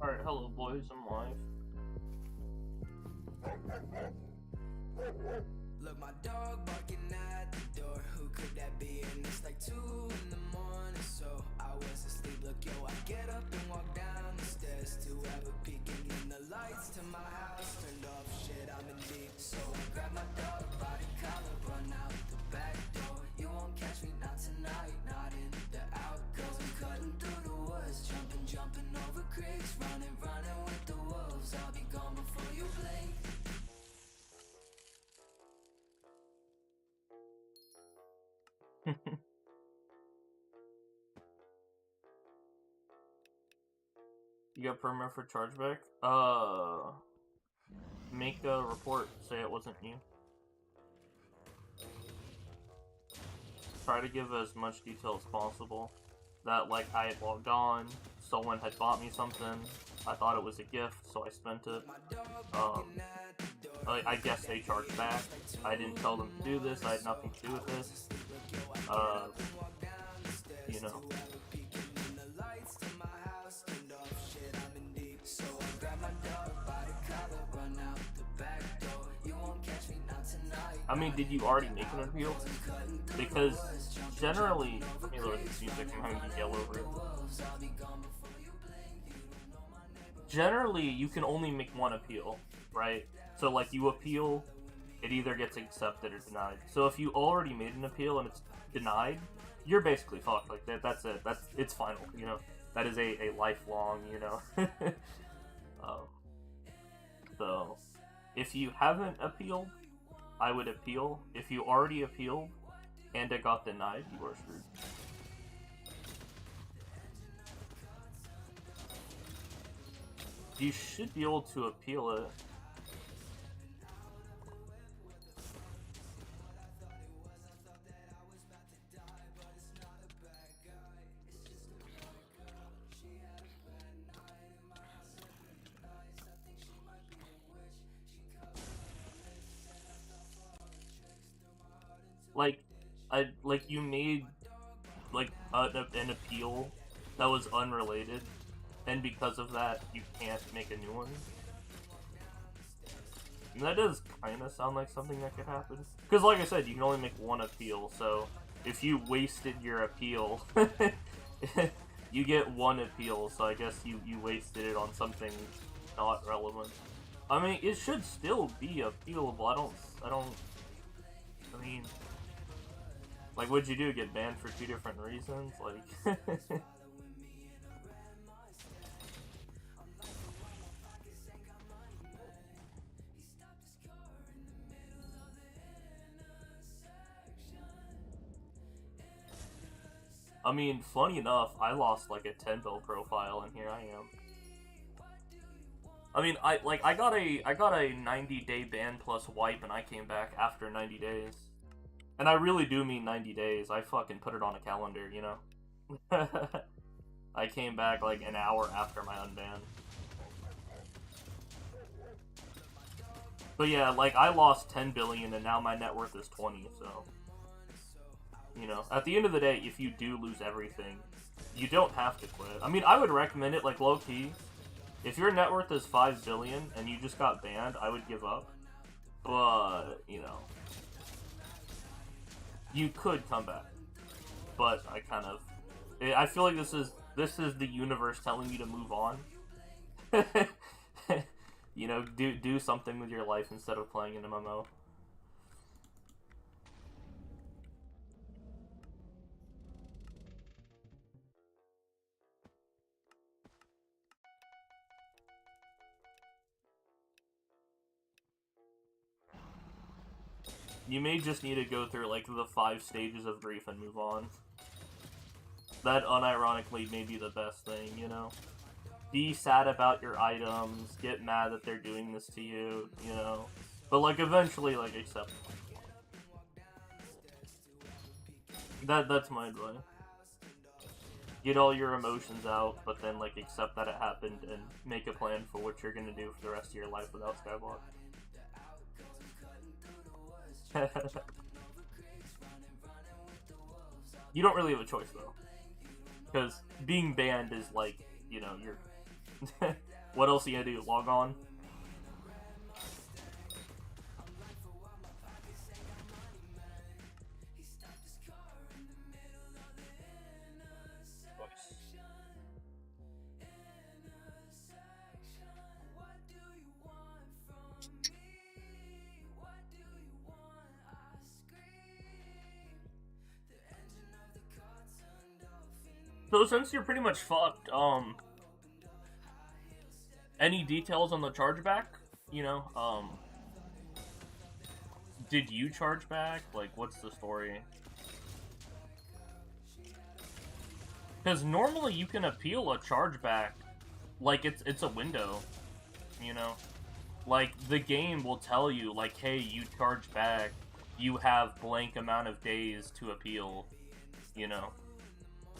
Alright, hello boys, I'm live. Look, my dog barking at the door. Who could that be? And it's like 2 in the morning, so I was asleep. Look, yo, I get up and walk down the stairs to have a peek, and then the lights to my house turned off. Shit, I'm in deep, so I grab my dog by the collar, run out the back door. You won't catch me, not tonight, not in the outgoes. I'm cutting through the woods, jumping over creeks, running with the wolves. I'll be gone before you blink. You got permit for chargeback? Make a report, say it wasn't you. Try to give as much detail as possible. That, like, I had logged on, someone had bought me something, I thought it was a gift, so I spent it. I guess they charged back. I didn't tell them to do this, I had nothing to do with this. You know. I mean, did you already make an appeal? Because generally, let me lower this music, I'm having to yell over it. Generally, you can only make one appeal, right? So, like, you appeal, it either gets accepted or denied. So if you already made an appeal and it's denied, you're basically fucked. Like, that's it. It's final, you know? That is a lifelong, you know? So, if you haven't appealed, I would appeal. If you already appealed and it got denied, you are screwed. You should be able to appeal it. Like you made like an appeal that was unrelated, and because of that, you can't make a new one. And that does kind of sound like something that could happen. Because, like I said, you can only make one appeal, so if you wasted your appeal, you get one appeal, so I guess you wasted it on something not relevant. I mean, it should still be appealable. I mean... Like, what'd you do? Get banned for 2 different reasons? Like... I mean, funny enough, I lost like a 10-bill profile, and here I am. I mean, I got a 90-day ban plus wipe, and I came back after 90 days. And I really do mean 90 days. I fucking put it on a calendar, you know? I came back like an hour after my unban. But yeah, like, I lost 10 billion and now my net worth is 20, so... You know, at the end of the day, if you do lose everything, you don't have to quit. I mean, I would recommend it, like, low-key. If your net worth is 5 billion and you just got banned, I would give up. But, you know... You could come back, but I feel like this is the universe telling you to move on. You know, do something with your life instead of playing an MMO. You may just need to go through, like, the 5 stages of grief and move on. That, unironically, may be the best thing, you know? Be sad about your items, get mad that they're doing this to you, you know? But, like, eventually, like, accept it. That's my advice. Get all your emotions out, but then, like, accept that it happened and make a plan for what you're gonna do for the rest of your life without Skyblock. You don't really have a choice, though. Because being banned is like, you know, you're... What else are you gonna do? Log on? So since you're pretty much fucked, any details on the chargeback? You know, did you charge back? Like, what's the story? Because normally you can appeal a chargeback, like it's a window, you know? Like, the game will tell you, like, hey, you charge back, you have blank amount of days to appeal, you know?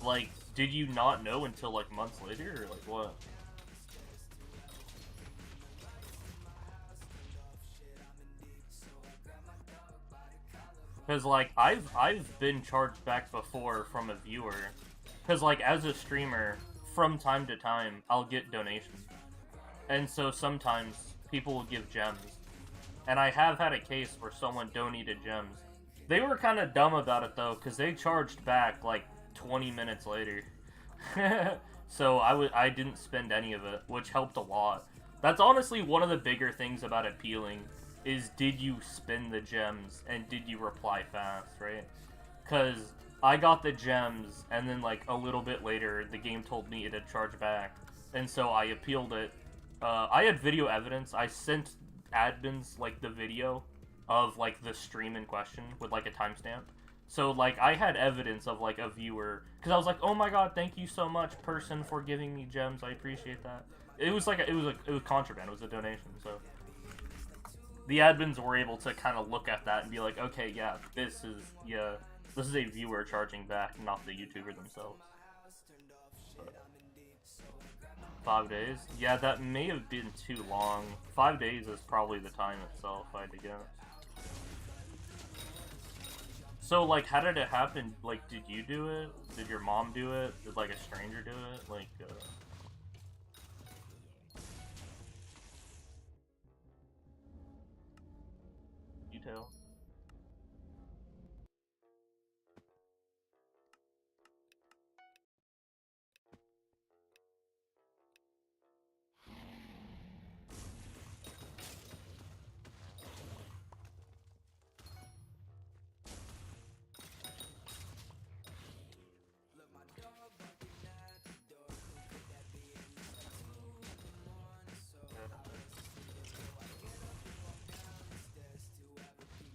Like, did you not know until, like, months later, or, like, what? Because, like, I've been charged back before from a viewer. Because, like, as a streamer, from time to time, I'll get donations. And so sometimes people will give gems. And I have had a case where someone donated gems. They were kind of dumb about it, though, because they charged back, like, 20 minutes later. So I didn't spend any of it, which helped a lot. That's honestly one of the bigger things about appealing, is did you spend the gems, and did you reply fast, right? Because I got the gems, and then, like, a little bit later, the game told me it had charged back, and so I appealed it. I had video evidence. I sent admins, like, the video of, like, the stream in question with, like, a timestamp. So, like, I had evidence of, like, a viewer, because I was like, oh my god, thank you so much, person, for giving me gems, I appreciate that. It was, like, it was contraband, it was a donation, so the admins were able to kind of look at that and be like, okay, yeah, this is a viewer charging back, not the YouTuber themselves. But 5 days? Yeah, that may have been too long. 5 days is probably the time itself, I had to guess. So, like, how did it happen? Like, did you do it? Did your mom do it? Did, like, a stranger do it? Like, detail?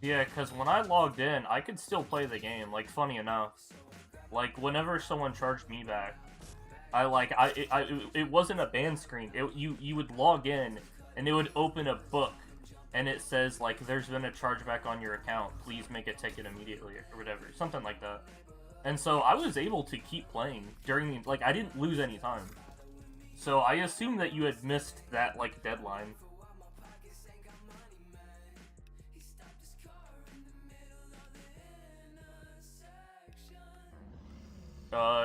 Yeah, because when I logged in, I could still play the game, like, funny enough. Like, whenever someone charged me back, it wasn't a ban screen. You would log in, and it would open a book, and it says, like, there's been a chargeback on your account, please make a ticket immediately, or whatever, something like that. And so I was able to keep playing during the, like, I didn't lose any time. So I assumed that you had missed that, like, deadline.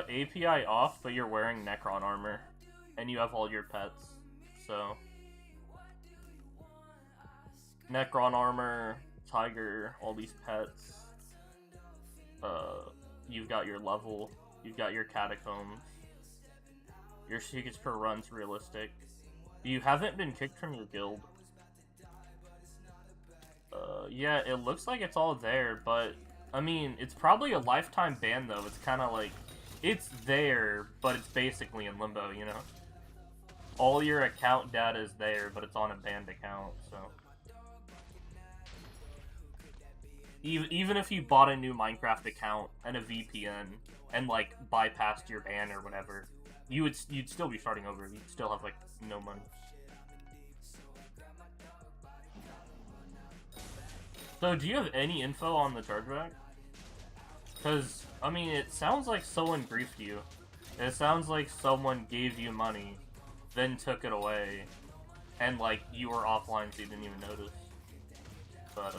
API off, but you're wearing Necron Armor, and you have all your pets, so Necron Armor, Tiger, all these pets, you've got your level, you've got your Catacombs, your secrets per run's realistic, you haven't been kicked from your guild. Yeah, it looks like it's all there, but, I mean, it's probably a lifetime ban, though. It's kind of like, it's there, but it's basically in limbo, you know? All your account data is there, but it's on a banned account, so. Even if you bought a new Minecraft account and a VPN, and, like, bypassed your ban or whatever, you'd still be starting over. You'd still have, like, no money. So, do you have any info on the chargeback? Because, I mean, it sounds like someone griefed you. It sounds like someone gave you money, then took it away, and, like, you were offline so you didn't even notice. But,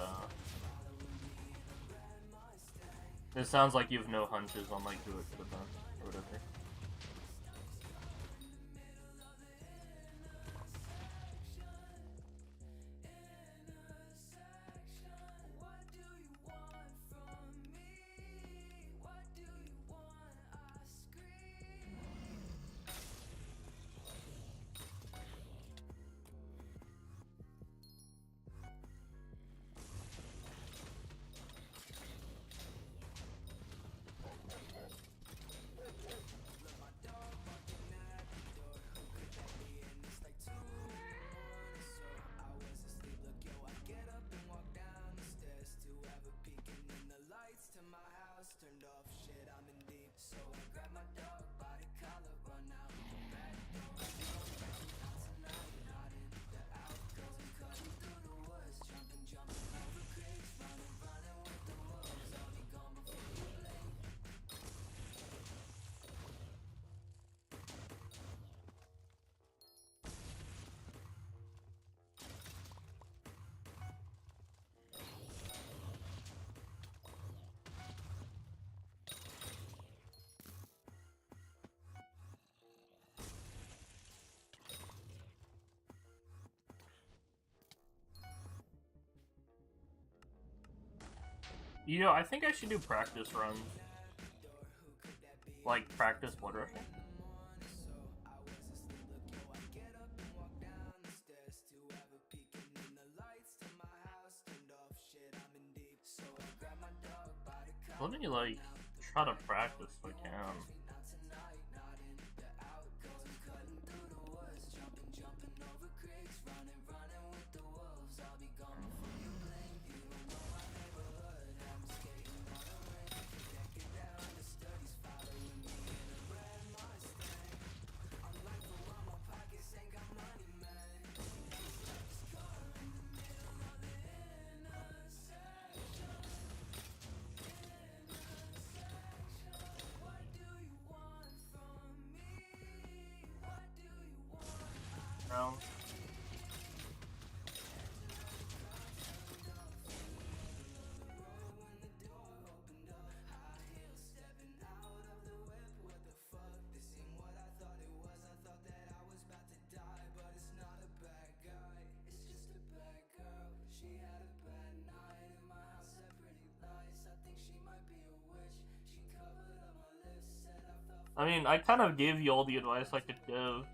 it sounds like you have no hunches on, like, who it could have been, or whatever. standoff, shit, I'm in deep. So I grab my dog by the collar, run out the back door. Not tonight, not in the outgoing, cutting through the woods, jumping over creeks, running with the wolves. I'll be gone before you blink. You know, I think I should do practice runs. Like, practice blood rushing. Let me, like, try to practice if I can. Round. I mean, I kind of gave you all the advice I could give.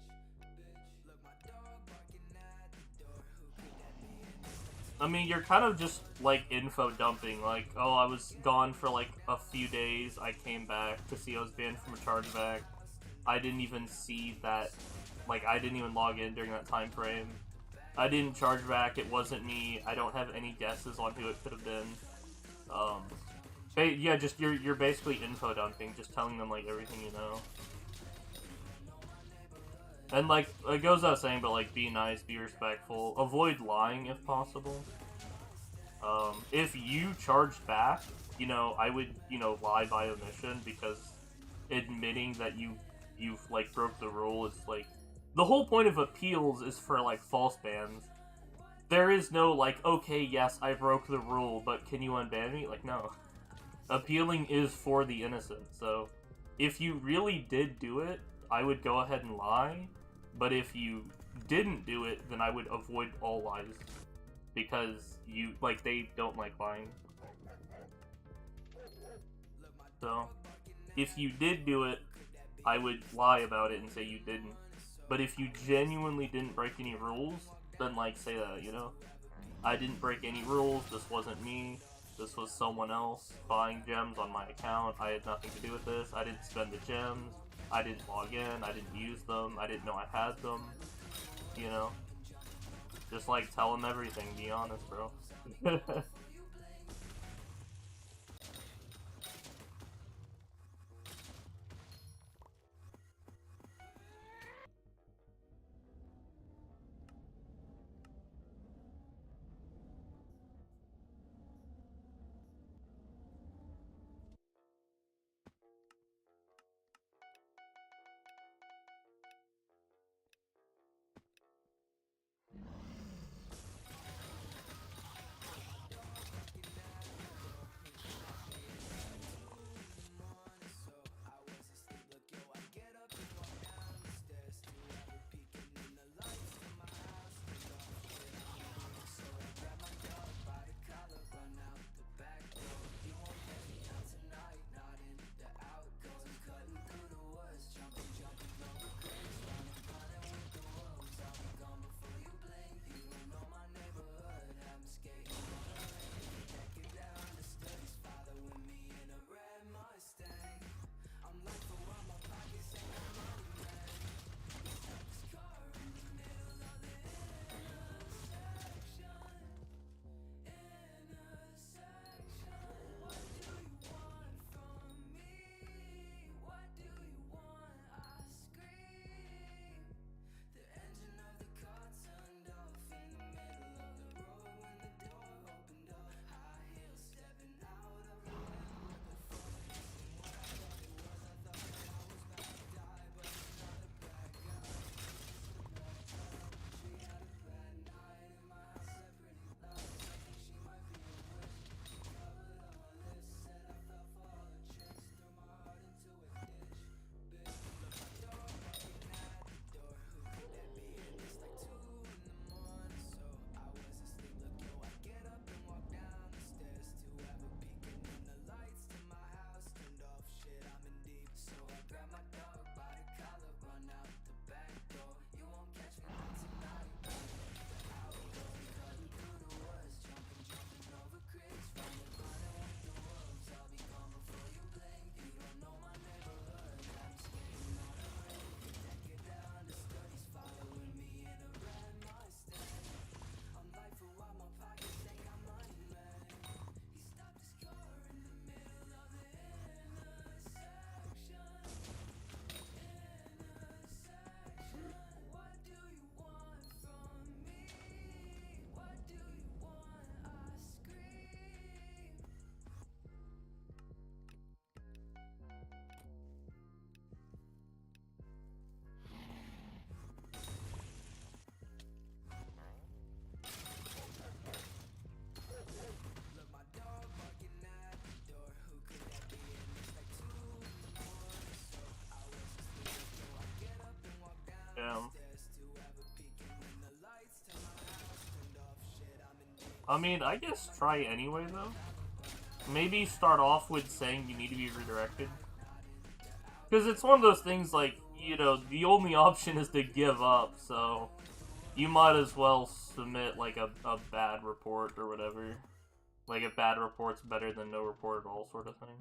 I mean, you're kind of just, like, info dumping, like, oh, I was gone for, like, a few days, I came back to see I was banned from a chargeback. I didn't even see that, like, I didn't even log in during that time frame. I didn't charge back, it wasn't me, I don't have any guesses on who it could have been. Yeah, just, you're basically info dumping, just telling them, like, everything you know. And, like, it goes without saying, but, like, be nice, be respectful, avoid lying if possible. If you charged back, you know, I would, you know, lie by omission, because admitting that you've, like, broke the rule is, like... The whole point of appeals is for, like, false bans. There is no, like, okay, yes, I broke the rule, but can you unban me? Like, no. Appealing is for the innocent, so if you really did do it, I would go ahead and lie. But if you didn't do it, then I would avoid all lies. Because you, like, they don't like lying. So, if you did do it, I would lie about it and say you didn't. But if you genuinely didn't break any rules, then, like, say that, you know? I didn't break any rules, this wasn't me, this was someone else buying gems on my account, I had nothing to do with this, I didn't spend the gems, I didn't log in, I didn't use them, I didn't know I had them, you know? Just, like, tell them everything, be honest, bro. I mean, I guess try anyway, though. Maybe start off with saying you need to be redirected. Because it's one of those things, like, you know, the only option is to give up, so you might as well submit, like, a bad report or whatever. Like, a bad report's better than no report at all, sort of thing.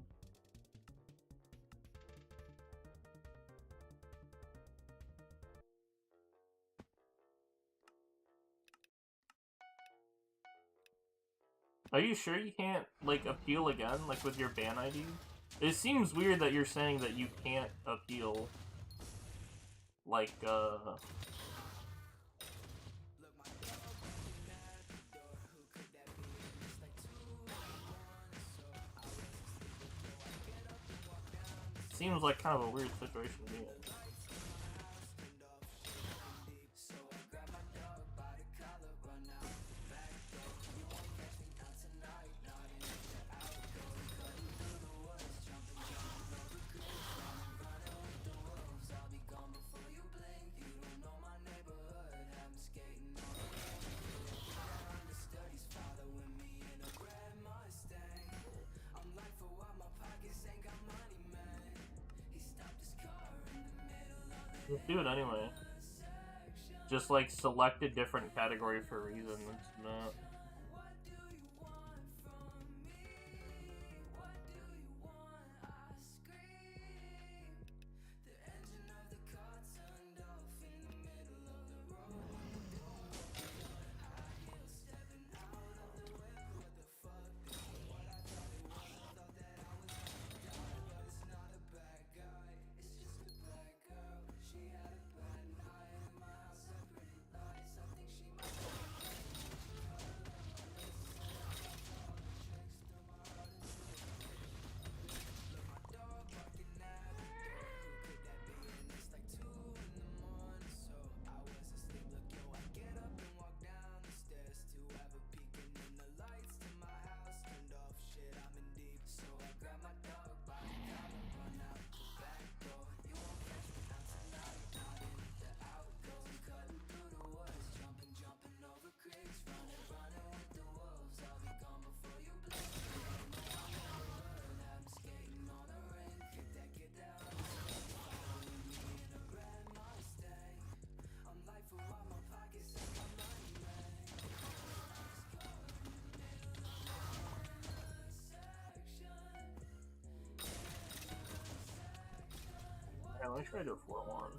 Are you sure you can't, like, appeal again, like, with your ban ID? It seems weird that you're saying that you can't appeal, like, seems like kind of a weird situation to be in. Let's do it anyway. Just like select a different category for a reason. It's not. Yeah, let me try to do a 4-1.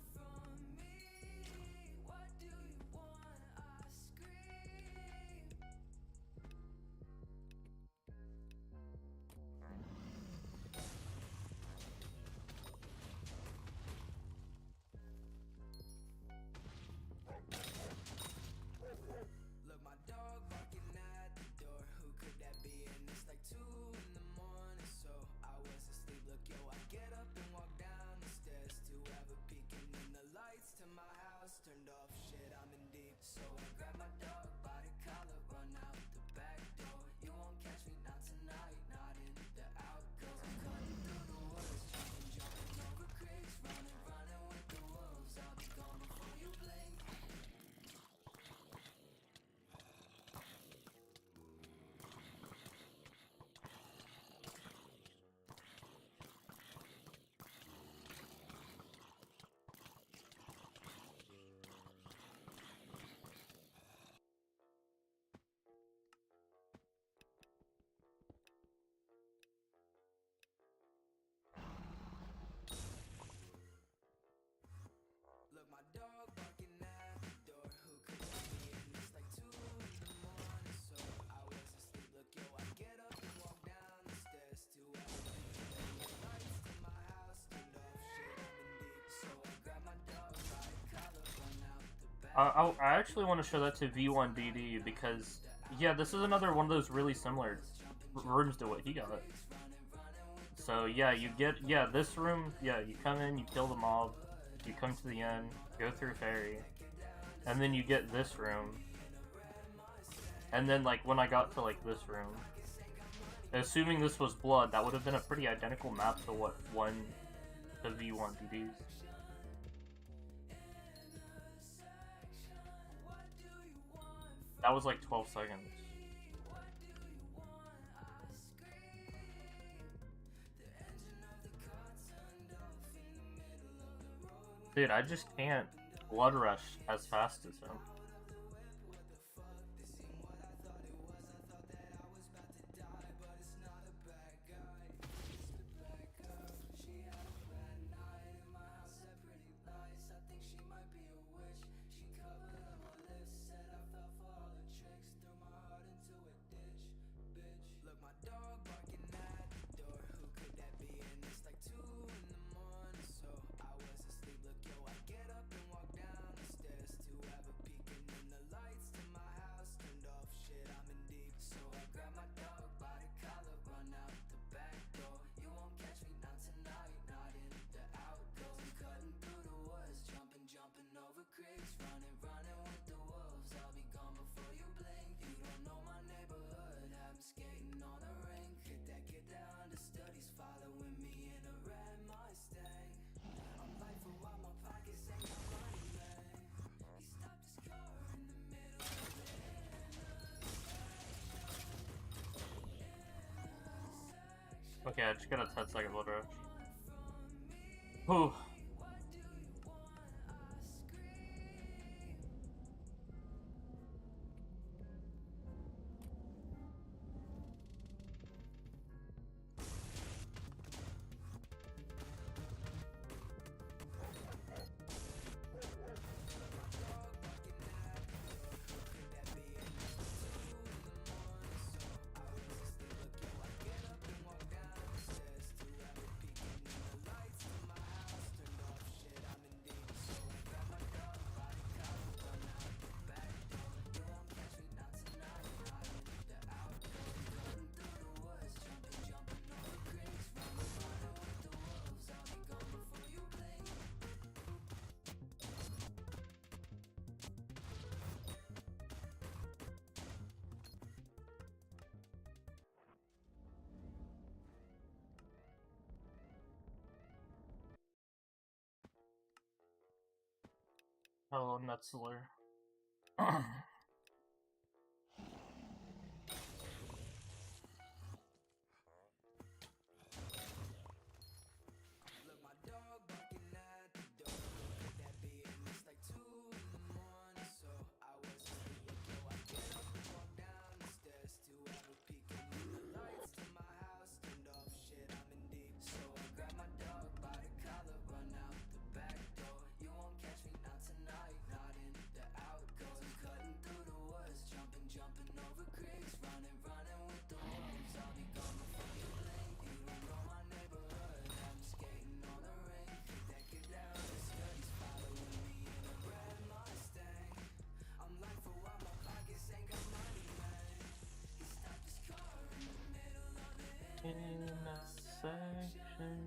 I actually want to show that to V1DD because, yeah, this is another one of those really similar rooms to what he got. So, yeah, you get, yeah, this room, yeah, you come in, you kill the mob, you come to the end, go through Fairy, and then you get this room. And then, like, when I got to, like, this room, assuming this was Blood, that would have been a pretty identical map to what the V1DDs. That was like 12 seconds. Dude, I just can't blood rush as fast as him. Okay, I just got a 10-second blood rush. Whew. Hello, Nutzler. In a section.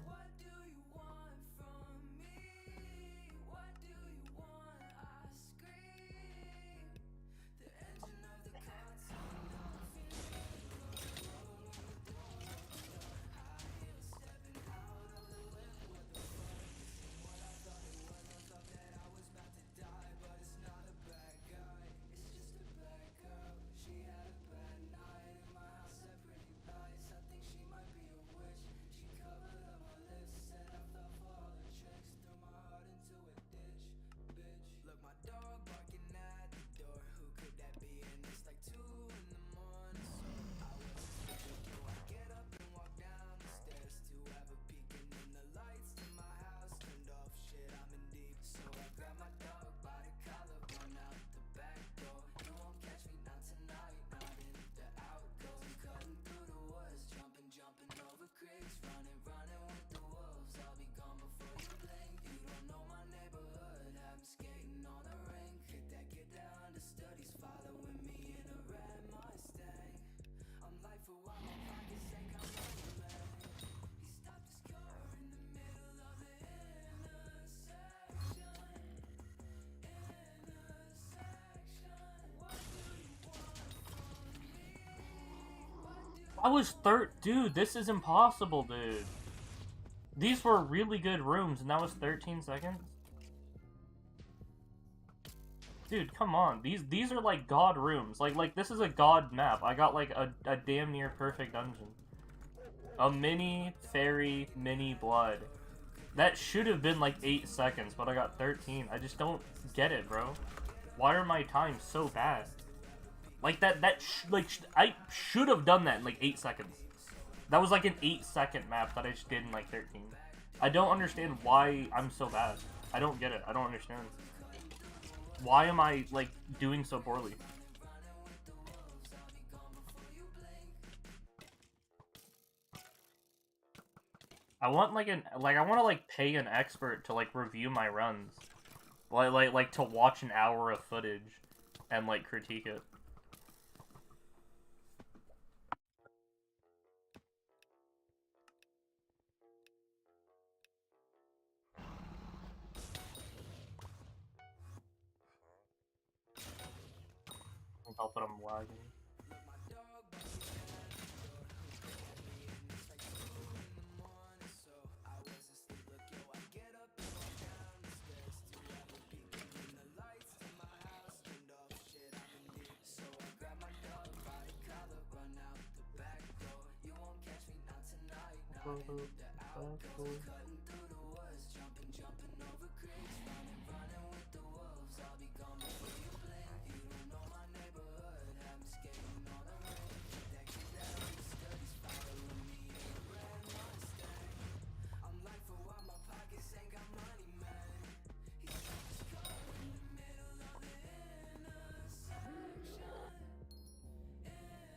What do you want from me? What do you want? I scream. The engine of the continent. High heels stepping out of the wind. What the fuck? This ain't what I thought it was. I thought that I was about to die, but it's not a bad guy. It's just a bad girl. She had a bad night in my house at pretty lights. I think she might be a witch. She covered up my lips, said I fell for all the tricks. Threw my heart into a ditch, bitch. Look, my dog barking at the door. Who could that be? And it's like 2 in the morning. So I was asleep, yo. I get up and walk down the stairs to have a peek, and then the lights to my house turned off. Shit, I'm in deep. So I grab my dog by the collar, run out the back door. You won't catch me, not tonight, not in the outgoes. Cutting through the woods, jumping over creeks, running with the wolves. I'll be gone before you blink. You don't know my neighborhood. I'm skating on a rink. Get that understudies following me in a red Mustang. I'm like, for what my pockets ain't got money, man. He stopped his car in the middle of the intersection. What do you want from me? I was dude, this is impossible, dude. These were really good rooms, and that was 13 seconds? Dude, come on. These are like god rooms. Like this is a god map. I got like a damn near perfect dungeon. A mini fairy mini blood. That should have been like 8 seconds, but I got 13. I just don't get it, bro. Why are my times so bad? Like I should have done that in like 8 seconds. That was like an 8-second map that I just did in like 13. I don't understand why I'm so bad. I don't get it. I don't understand. Why am I like doing so poorly? I want like I want to like pay an expert to like review my runs. Like to watch an hour of footage and like critique it. I'll put them lagging.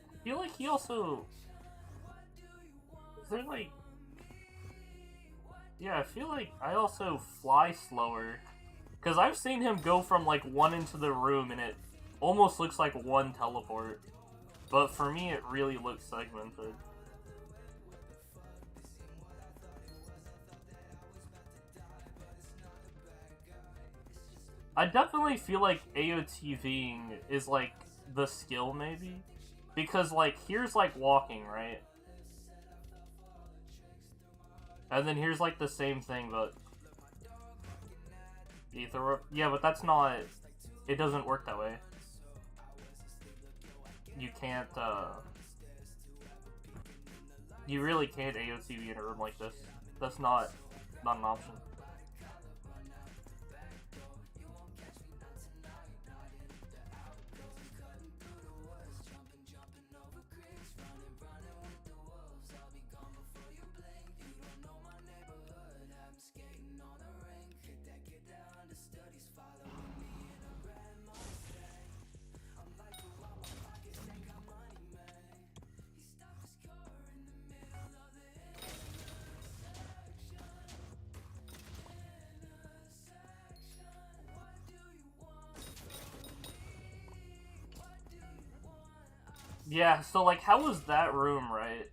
I feel like he also... Is there like... Yeah, I feel like I also fly slower. Because I've seen him go from like one into the room and it almost looks like one teleport. But for me it really looks segmented. I definitely feel like AOTVing is like the skill maybe. Because like here's like walking, right? And then here's like the same thing, but Ether. Yeah, but that's not. It doesn't work that way. You can't. You really can't AOTV in a room like this. That's not an option. Yeah, so like how was that room, right?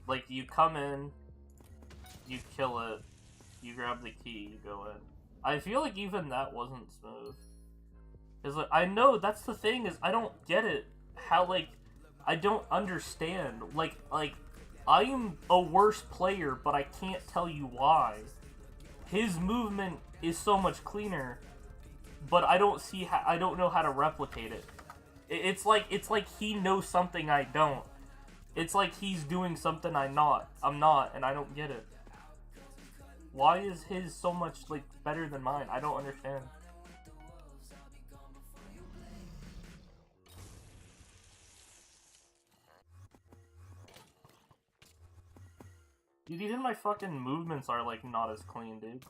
Like you come in, you kill it, you grab the key, you go in. I feel like even that wasn't smooth. Cause like, I know that's the thing is I don't get it. How like I don't understand. Like I'm a worse player, but I can't tell you why. His movement is so much cleaner, but I don't see how I don't know how to replicate it. It's like he knows something I don't. It's like he's doing something I'm not, and I don't get it. Why is his so much like better than mine? I don't understand. Dude, even my fucking movements are like not as clean, dude.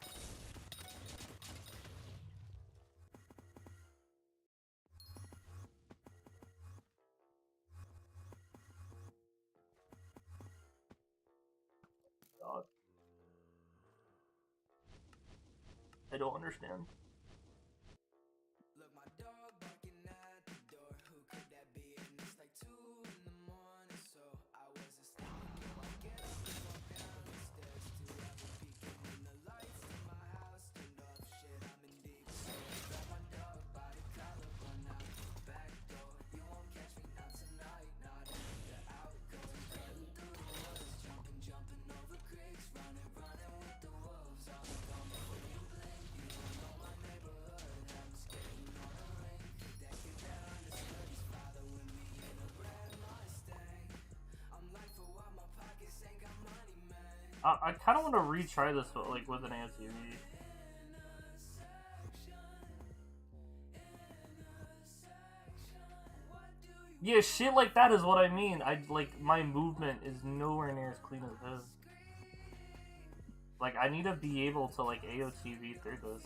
God. I don't understand. Look, my dog barking at the door. Who could that be? And it's like 2 in the morning, so I was asleep. Yo, I get up and walk down the stairs to have a peek, and the lights in my house turned off. Shit, I'm in deep. So I grab my dog by the collar, run out the back door. You won't catch me not tonight, not in the outgoing. Cutting through the woods, jumping over creeks, running with the wolves. I'll be gone before you blink. You don't know my name. I kind of want to retry this, but like with an AOTV. Yeah, shit like that is what I mean. Like, my movement is nowhere near as clean as his. Like, I need to be able to, like, AOTV through this.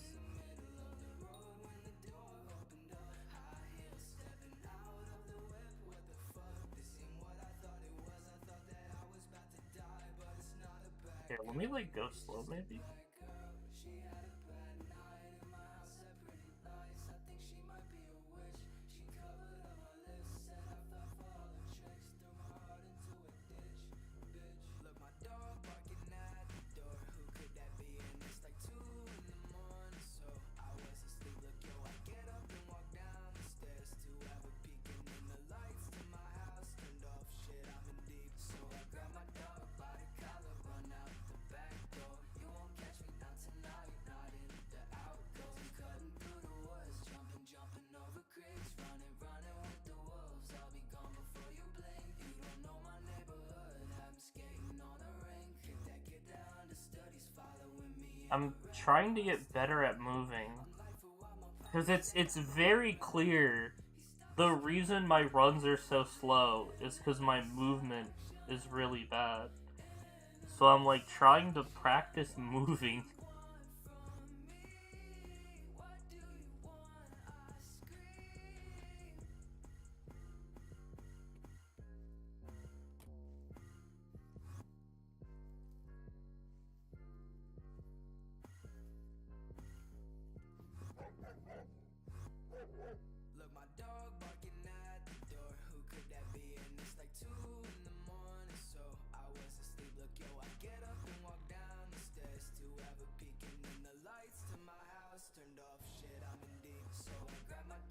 Here, let me, like, go slow, maybe? I'm trying to get better at moving. Because it's very clear the reason my runs are so slow is because my movement is really bad. So I'm like trying to practice moving.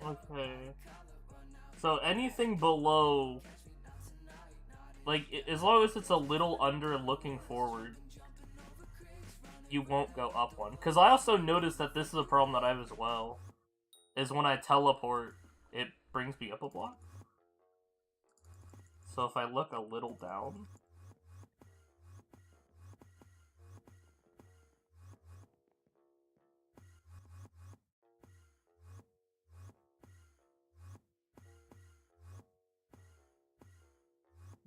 Okay. So anything below, like, as long as it's a little under looking forward, you won't go up one. Because I also noticed that this is a problem that I have as well, is when I teleport, it brings me up a block. So if I look a little down...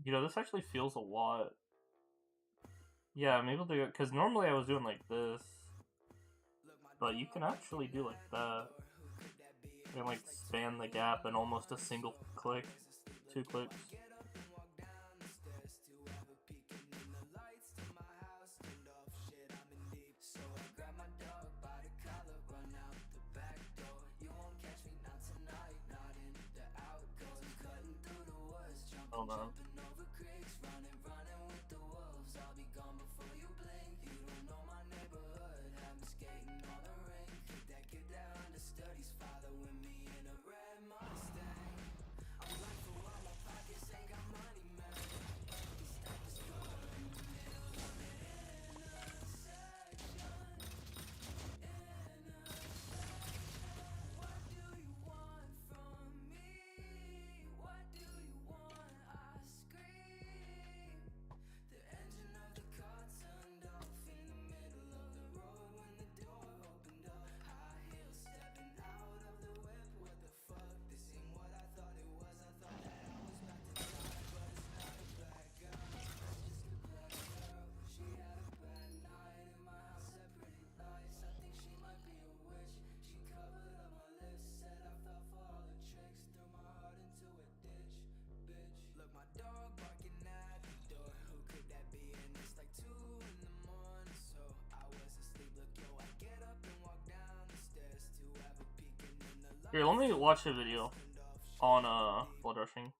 You know, this actually feels a lot. Yeah, I'm able to, because normally I was doing like this. But you can actually do like that. You can like span the gap in almost a single click. 2 clicks. Oh no. Here, let me watch a video on blood rushing.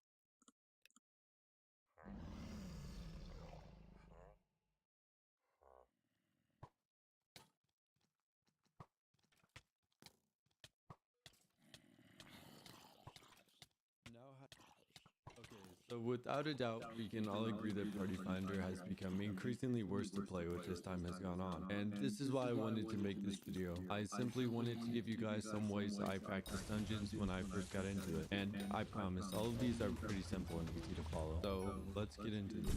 So without a doubt, we can all agree that Party Finder has become increasingly worse to play with as time has gone on. And this is why I wanted to make this video. I simply wanted to give you guys some ways I practiced dungeons when I first got into it. And I promise, all of these are pretty simple and easy to follow. So let's get into this.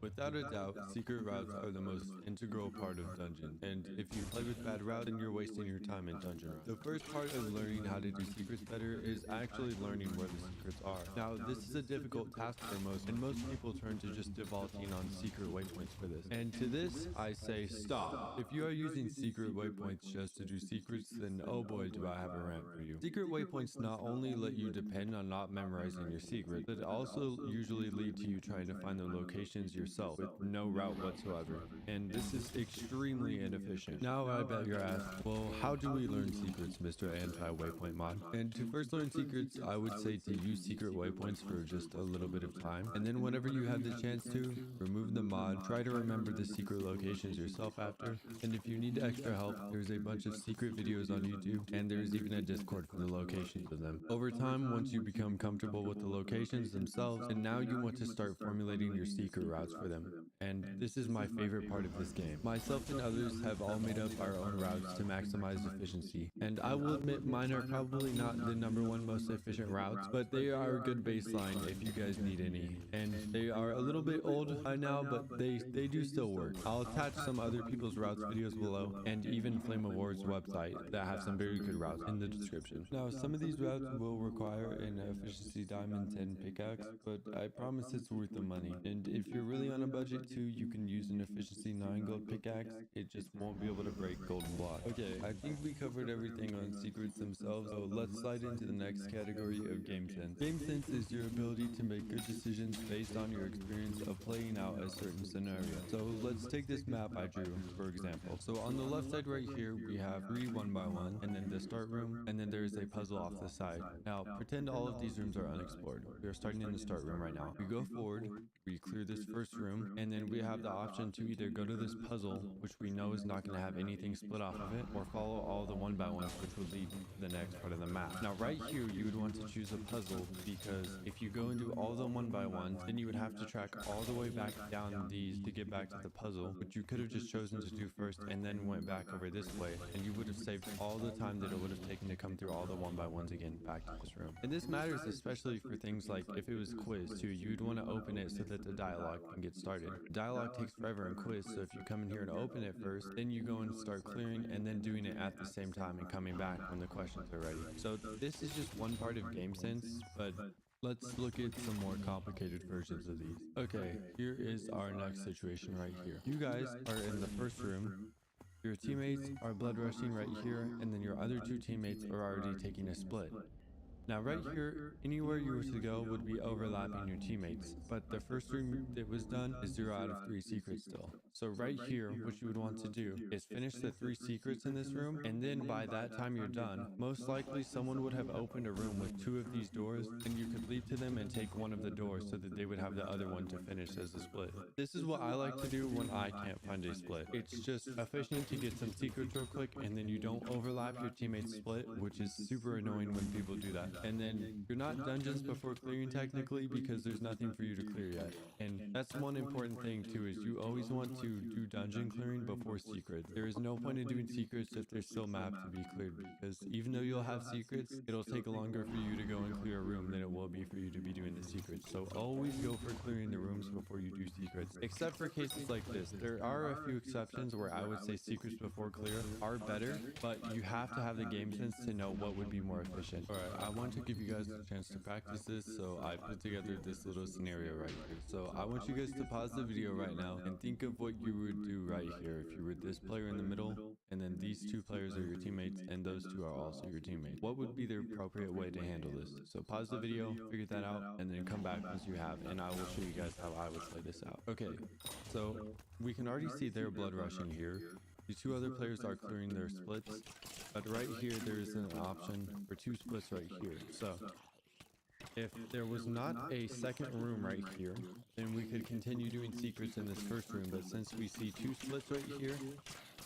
Without a doubt, secret routes are the most integral part of dungeon, and if you play with bad routes, then you're wasting your time in dungeon. The first part of learning how to do secrets better is actually learning where the secrets are. Now, this is a difficult task for most, and most people turn to just defaulting on secret waypoints for this. And to this, I say stop. If you are using secret waypoints just to do secrets, then oh boy do I have a rant for you. Secret waypoints not only let you depend on not memorizing your secret, but also usually lead to you trying to find the locations yourself with no route whatsoever. And this is extremely inefficient. Now I bet you're asked, well, how do we learn secrets, Mr. Anti-Waypoint Mod? And to first learn secrets, I would say to use secret waypoints for just a little bit of time. And then whenever you have the chance to, remove the mod, try to remember the secret locations yourself after. And if you need extra help, there's a bunch of secret videos on YouTube, and there's even a Discord for the locations of them. Over time, once you become comfortable with the locations themselves, and now you want to start formulating your secret routes for them. And this is my favorite part of this game. Myself and others have all made up our own routes to maximize efficiency. And I will admit mine are probably not the #1 most efficient routes, but they are a good baseline if you guys need any. And they are a little bit old by now, but they do still work. I'll attach some other people's routes videos below, and even Flame of War's website that have some very good routes in the description. Now, some of these routes will require an efficiency diamond 10 pickaxe, but I promise it's worth the money. And if you're really on a budget too, you can use an efficiency 9 gold pickaxe. It just won't be able to break golden block. Okay, I think we covered everything on secrets themselves, so let's slide into the next category of game sense. Game sense is your ability to make good decisions based on your experience of playing out a certain scenario. So let's take this map I drew, for example. So on the left side right here, we have 3 1x1, and then the start room, and then there's a puzzle off the side. Now, pretend all of these rooms are unexplored. We are starting in the start room right now. We go forward, we clear this first room, and then we have the option to either go to this puzzle, which we know is not going to have anything split off of it, or follow all the 1x1s, which will lead to the next part of the map. Now, right here, you would want to choose a puzzle, because if you go and do all the 1x1s, then you would have to track all the way back down these to get back to the puzzle, which you could have just chosen to do first and then went back over this way, and you would have saved all the time that it would have taken to come through all the 1x1s again back to this room. And this matters especially for things like if it was quiz too, you'd want to open it so that the dialogue can get started. Dialogue takes forever in quiz, so if you come in here and open it first, then you go and start clearing and then doing it at the same time and coming back when the questions are ready. So this is just one part of game sense, but let's look at some more complicated versions of these. Okay, here is our next situation right here. You guys are in the first room. Your teammates are blood rushing right here, and then your other 2 teammates are already taking a split. Now right here, anywhere you were to go would be overlapping your teammates, but the first room that was done is 0 out of 3 secrets still. So right here, what you would want to do is finish the 3 secrets in this room, and then by that time you're done, most likely someone would have opened a room with 2 of these doors, and you could leap to them and take one of the doors so that they would have the other one to finish as a split. This is what I like to do when I can't find a split. It's just efficient to get some secrets real quick, and then you don't overlap your teammate's split, which is super annoying when people do that. And then you're not dungeons before clearing technically because there's nothing for you to clear yet. And that's one important thing too, is you always want to do dungeon clearing before secrets. There is no point in doing secrets if there's still map to be cleared, because even though you'll have secrets, it'll take longer for you to go and clear a room than it will be for you to be doing the secrets. So always go for clearing the rooms before you do secrets, except for cases like this. There are a few exceptions where I would say secrets before clear are better, but you have to have the game sense to know what would be more efficient. Alright, I want to give you guys a chance to practice this, so I put together this little scenario right here. So I want you guys to pause the video right now and think of what you would do right here if you were this player in the middle, and then these 2 players are your teammates, and those 2 are also your teammates. What would be the appropriate way to handle this? So pause the video, figure that out, and then come back once you have, and I will show you guys how I would play this out. Okay, so we can already see their blood rushing here. The 2 other players are clearing their splits, but right here there is an option for 2 splits right here. So if there was not a second room right here, then we could continue doing secrets in this first room, but since we see 2 splits right here,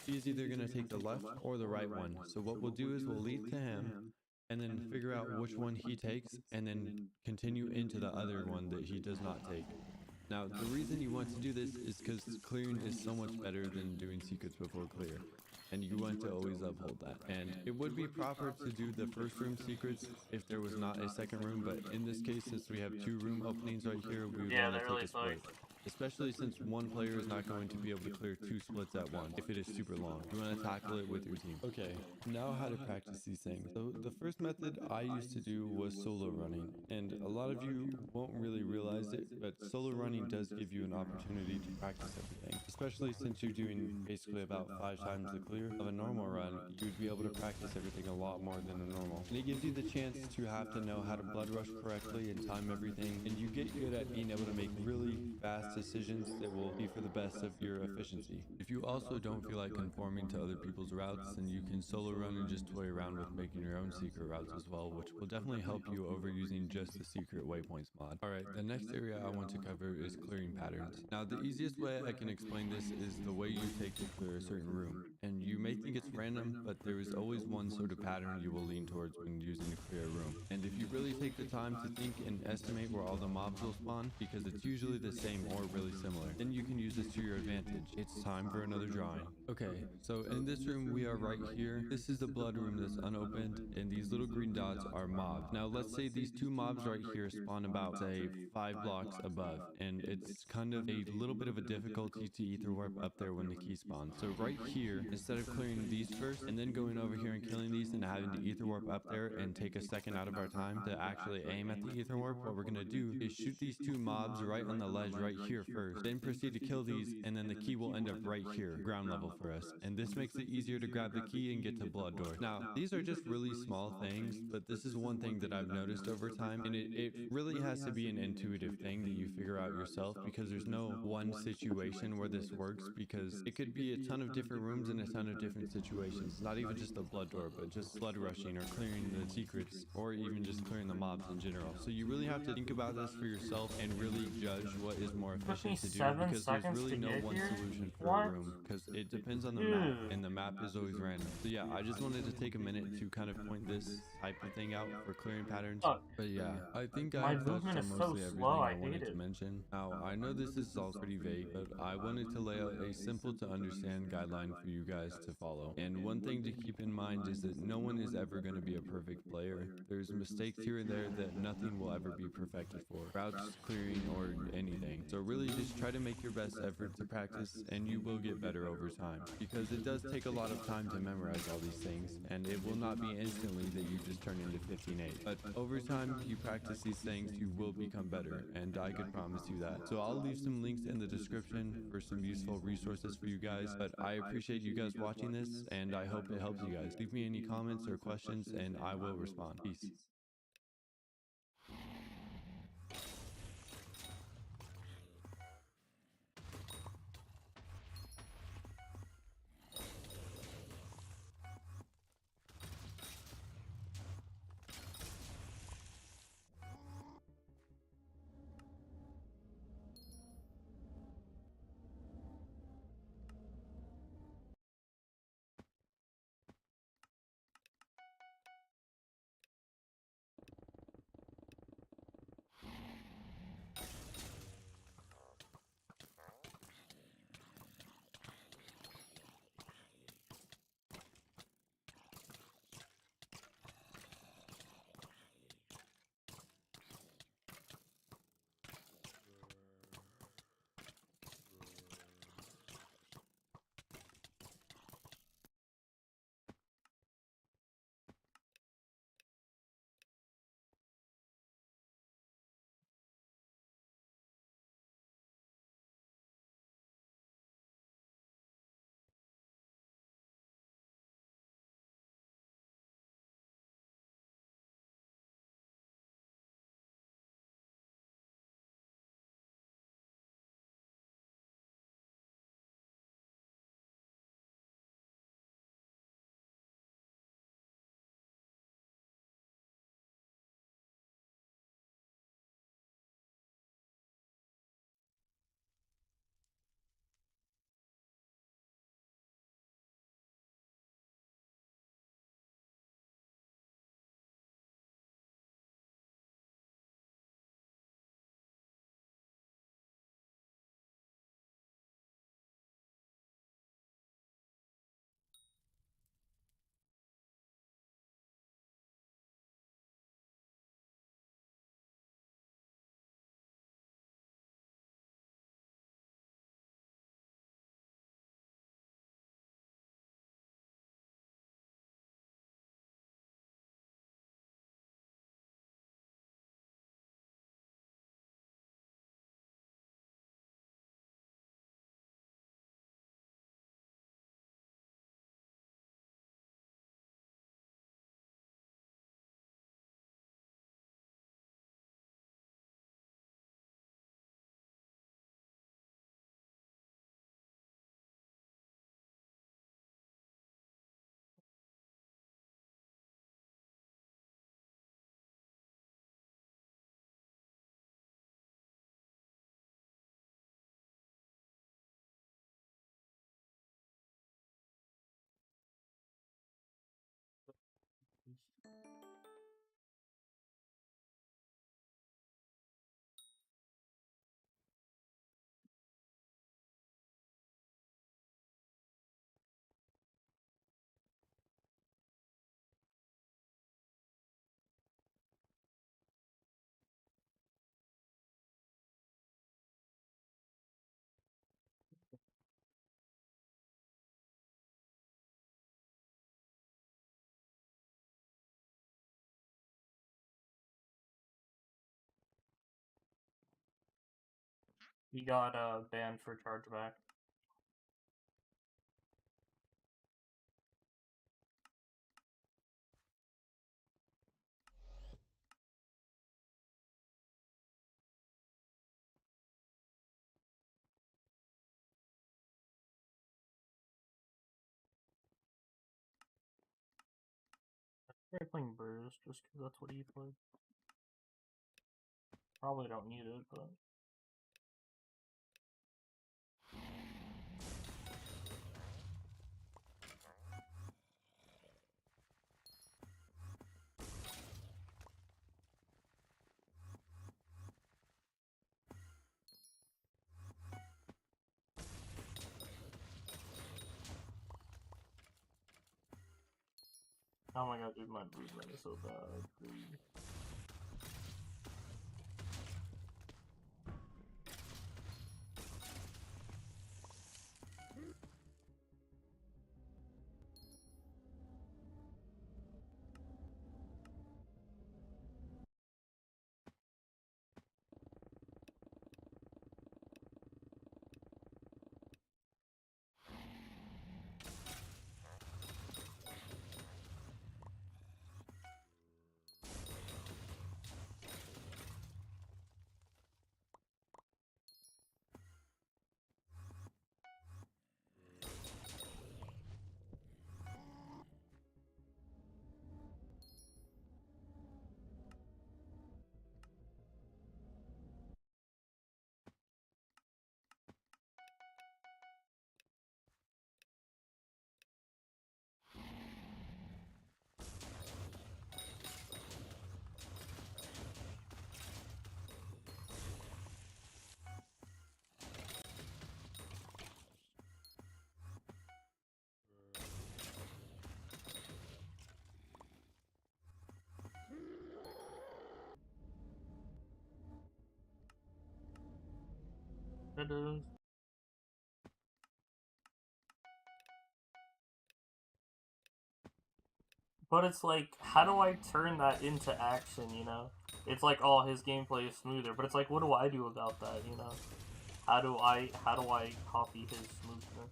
he's either going to take the left or the right one. So what we'll do is we'll lead to him and then figure out which one he takes and then continue into the other one that he does not take. Now, the reason you want to do this is because clearing is so much better than doing secrets before clear, and you want to always uphold that. And it would be proper to do the first room secrets if there was not a second room, but in this case, since we have 2 room openings right here, we would want to take a split. especially since one player is not going to be able to clear 2 splits at once if it is super long. You want to tackle it with your team. Okay, now how to practice these things. So the first method I used to do was solo running, and a lot of you won't really realize it, but solo running does give you an opportunity to practice everything, especially since you're doing basically about 5 times the clear of a normal run. You'd be able to practice everything a lot more than a normal, and it gives you the chance to have to know how to blood rush correctly and time everything, and you get good at being able to make really fast decisions that will be for the best of your efficiency. If you also don't feel like conforming to other people's routes, then you can solo run and just toy around with making your own secret routes as well, which will definitely help you over using just the secret waypoints mod. Alright, the next area I want to cover is clearing patterns. Now the easiest way I can explain this is the way you take to clear a certain room. And you may think it's random, but there is always one sort of pattern you will lean towards when using to clear a room. And if you really take the time to think and estimate where all the mobs will spawn, because it's usually the same or really similar, then you can use this to your advantage. It's time for another drawing. Okay, so in this room we are right here. This is the blood room that's unopened, and these little green dots are mobs. Now let's say these 2 mobs right here spawn about, say, 5 blocks above, and it's kind of a little bit of a difficulty to ether warp up there when the key spawns. So right here, instead of clearing these first and then going over here and killing these and having to ether warp up there and take a second out of our time to actually aim at the ether warp, what we're gonna do is shoot these 2 mobs right on the ledge right here first, then proceed to kill these, and then the key will end up right here, ground level for us. And this makes it easier to grab the key and get to blood door. Now, these are just really small things, but this is one thing that I've noticed over time, and it really has to be an intuitive thing that you figure out yourself, because there's no one situation where this works, because it could be a ton of different rooms and a ton of different situations. Not even just the blood door, but just blood rushing or clearing the secrets, or even just clearing the mobs in general. So you really have to think about this for yourself and really judge what is more efficient to do, because there's really no one solution for a room, because it depends on the map, and the map is always random. So yeah, I just wanted to take a minute to kind of point this type of thing out for clearing patterns. But yeah, I think I've touched on mostly everything I wanted to mention. Now, I know this is all pretty vague, but I wanted to lay out a simple to understand guideline for you guys to follow. And one thing to keep in mind is that no one is ever going to be a perfect player. There's mistakes here and there that nothing will ever be perfected for. Routes, clearing, or anything. So really just try to make your best effort to practice, and you will get better over time. Because it does take a lot of time to memorize all these things, and it will not be instantly that you just turn into 15-8. But over time, you practice these things, you will become better, and I could promise you that. So I'll leave some links in the description for some useful resources for you guys, but I appreciate you guys watching this, and I hope it helps you guys. Leave me any comments or questions, and I will respond. Peace. He got banned for chargeback. I tried playing Bruce just because that's what he played. Probably don't need it, but. Oh my god, dude, my movement is so bad. Dude. It is. But it's like, how do I turn that into action, you know? It's like, oh, his gameplay is smoother, but it's like, what do I do about that, you know? How do I copy his smoothness?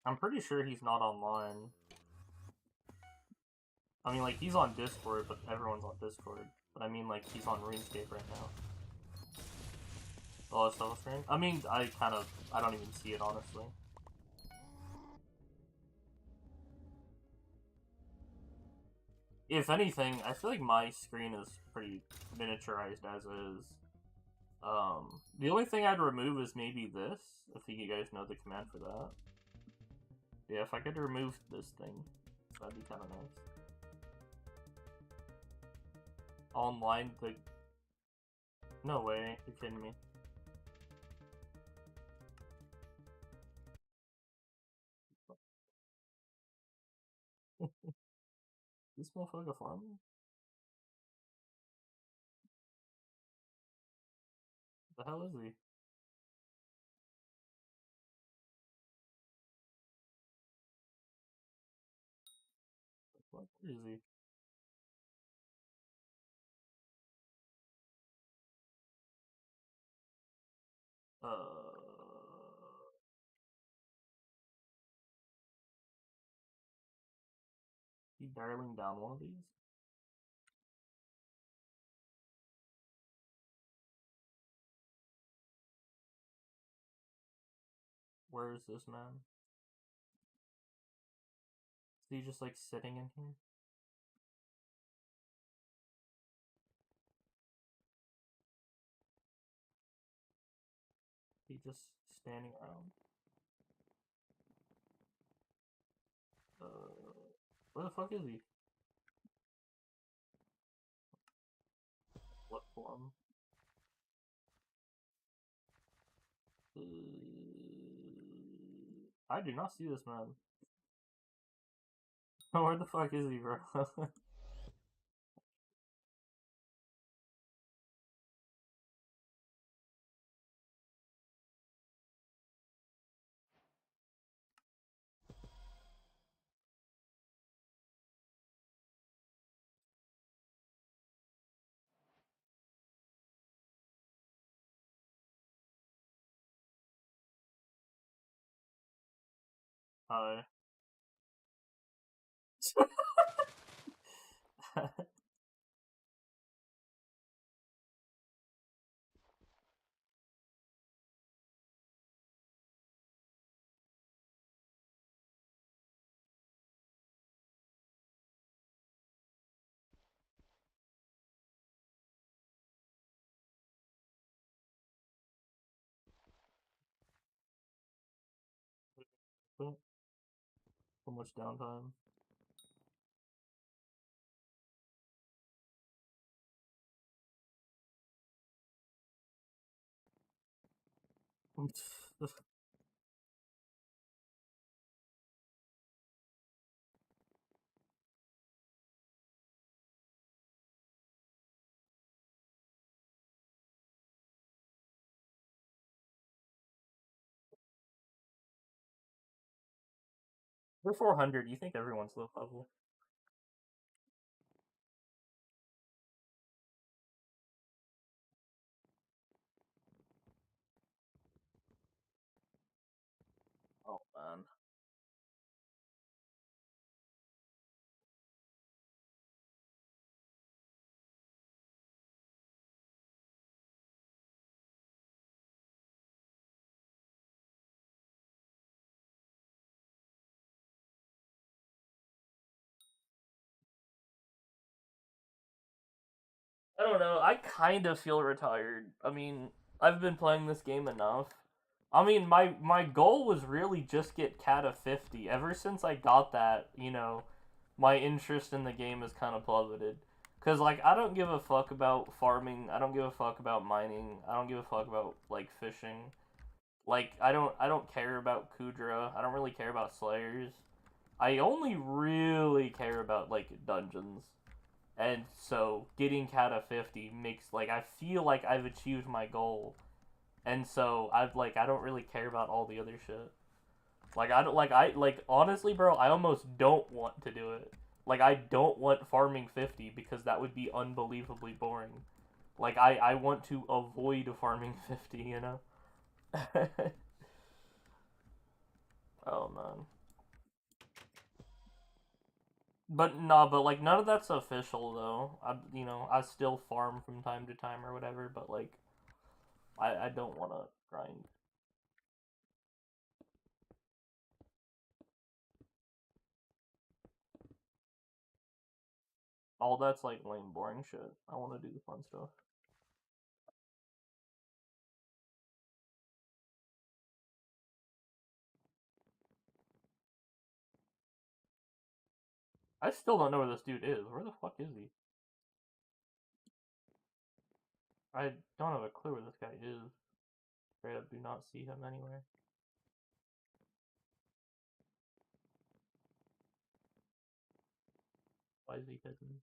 I'm pretty sure he's not online. I mean, like, he's on Discord, but everyone's on Discord. But I mean, like, he's on RuneScape right now. Oh, it's double stream? I mean, I don't even see it, honestly. If anything, I feel like my screen is pretty miniaturized as is. The only thing I'd remove is maybe this, if you guys know the command for that. Yeah, if I could remove this thing, that'd be kind of nice. Online, the... No way, you're kidding me. This motherfucker farming? The hell is he? What is he? He barreling down one of these? Where is this man? Is he just like sitting in here? He just standing around? Where the fuck is he? What form? I do not see this man. Where the fuck is he, bro? Hi. So much downtime. We're 400. You think everyone's low level? Oh man. I don't know. I kind of feel retired. I mean, I've been playing this game enough. I mean, my goal was really just get Kata 50. Ever since I got that, my interest in the game has kind of plummeted. Cause like I don't give a fuck about farming. I don't give a fuck about mining. I don't give a fuck about like fishing. Like I don't care about Kudra. I don't really care about Slayers. I only really care about like dungeons. And so getting Kata 50 makes like I feel like I've achieved my goal. And so I don't really care about all the other shit. Like I honestly, bro, I almost don't want to do it. Like I don't want farming 50 because that would be unbelievably boring. Like I want to avoid farming 50, you know? Oh man. But no, but like none of that's official though. I still farm from time to time or whatever, but like I don't want to grind. All that's like lame, boring shit. I want to do the fun stuff. I still don't know where this dude is. Where the fuck is he? I don't have a clue where this guy is. Straight up, do not see him anywhere. Why is he hidden?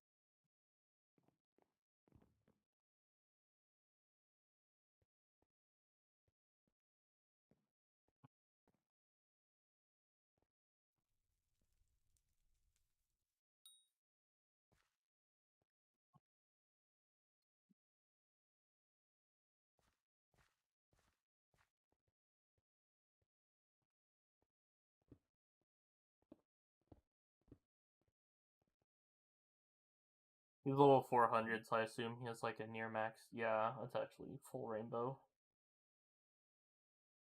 He's level 400, so I assume he has like a near max. Yeah, that's actually full rainbow.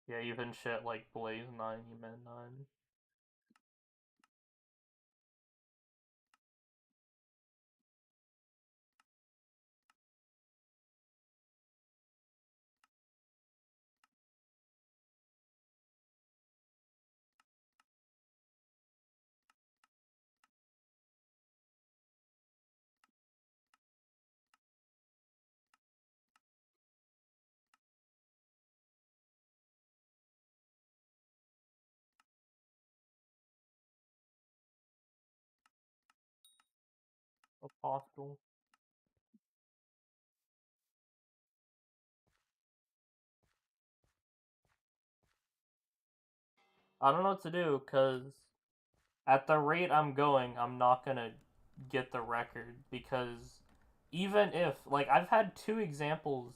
Yeah, even shit like Blaze 9, Human 9. Apostle. I don't know what to do, because at the rate I'm going, I'm not gonna get the record, because even if, like, I've had 2 examples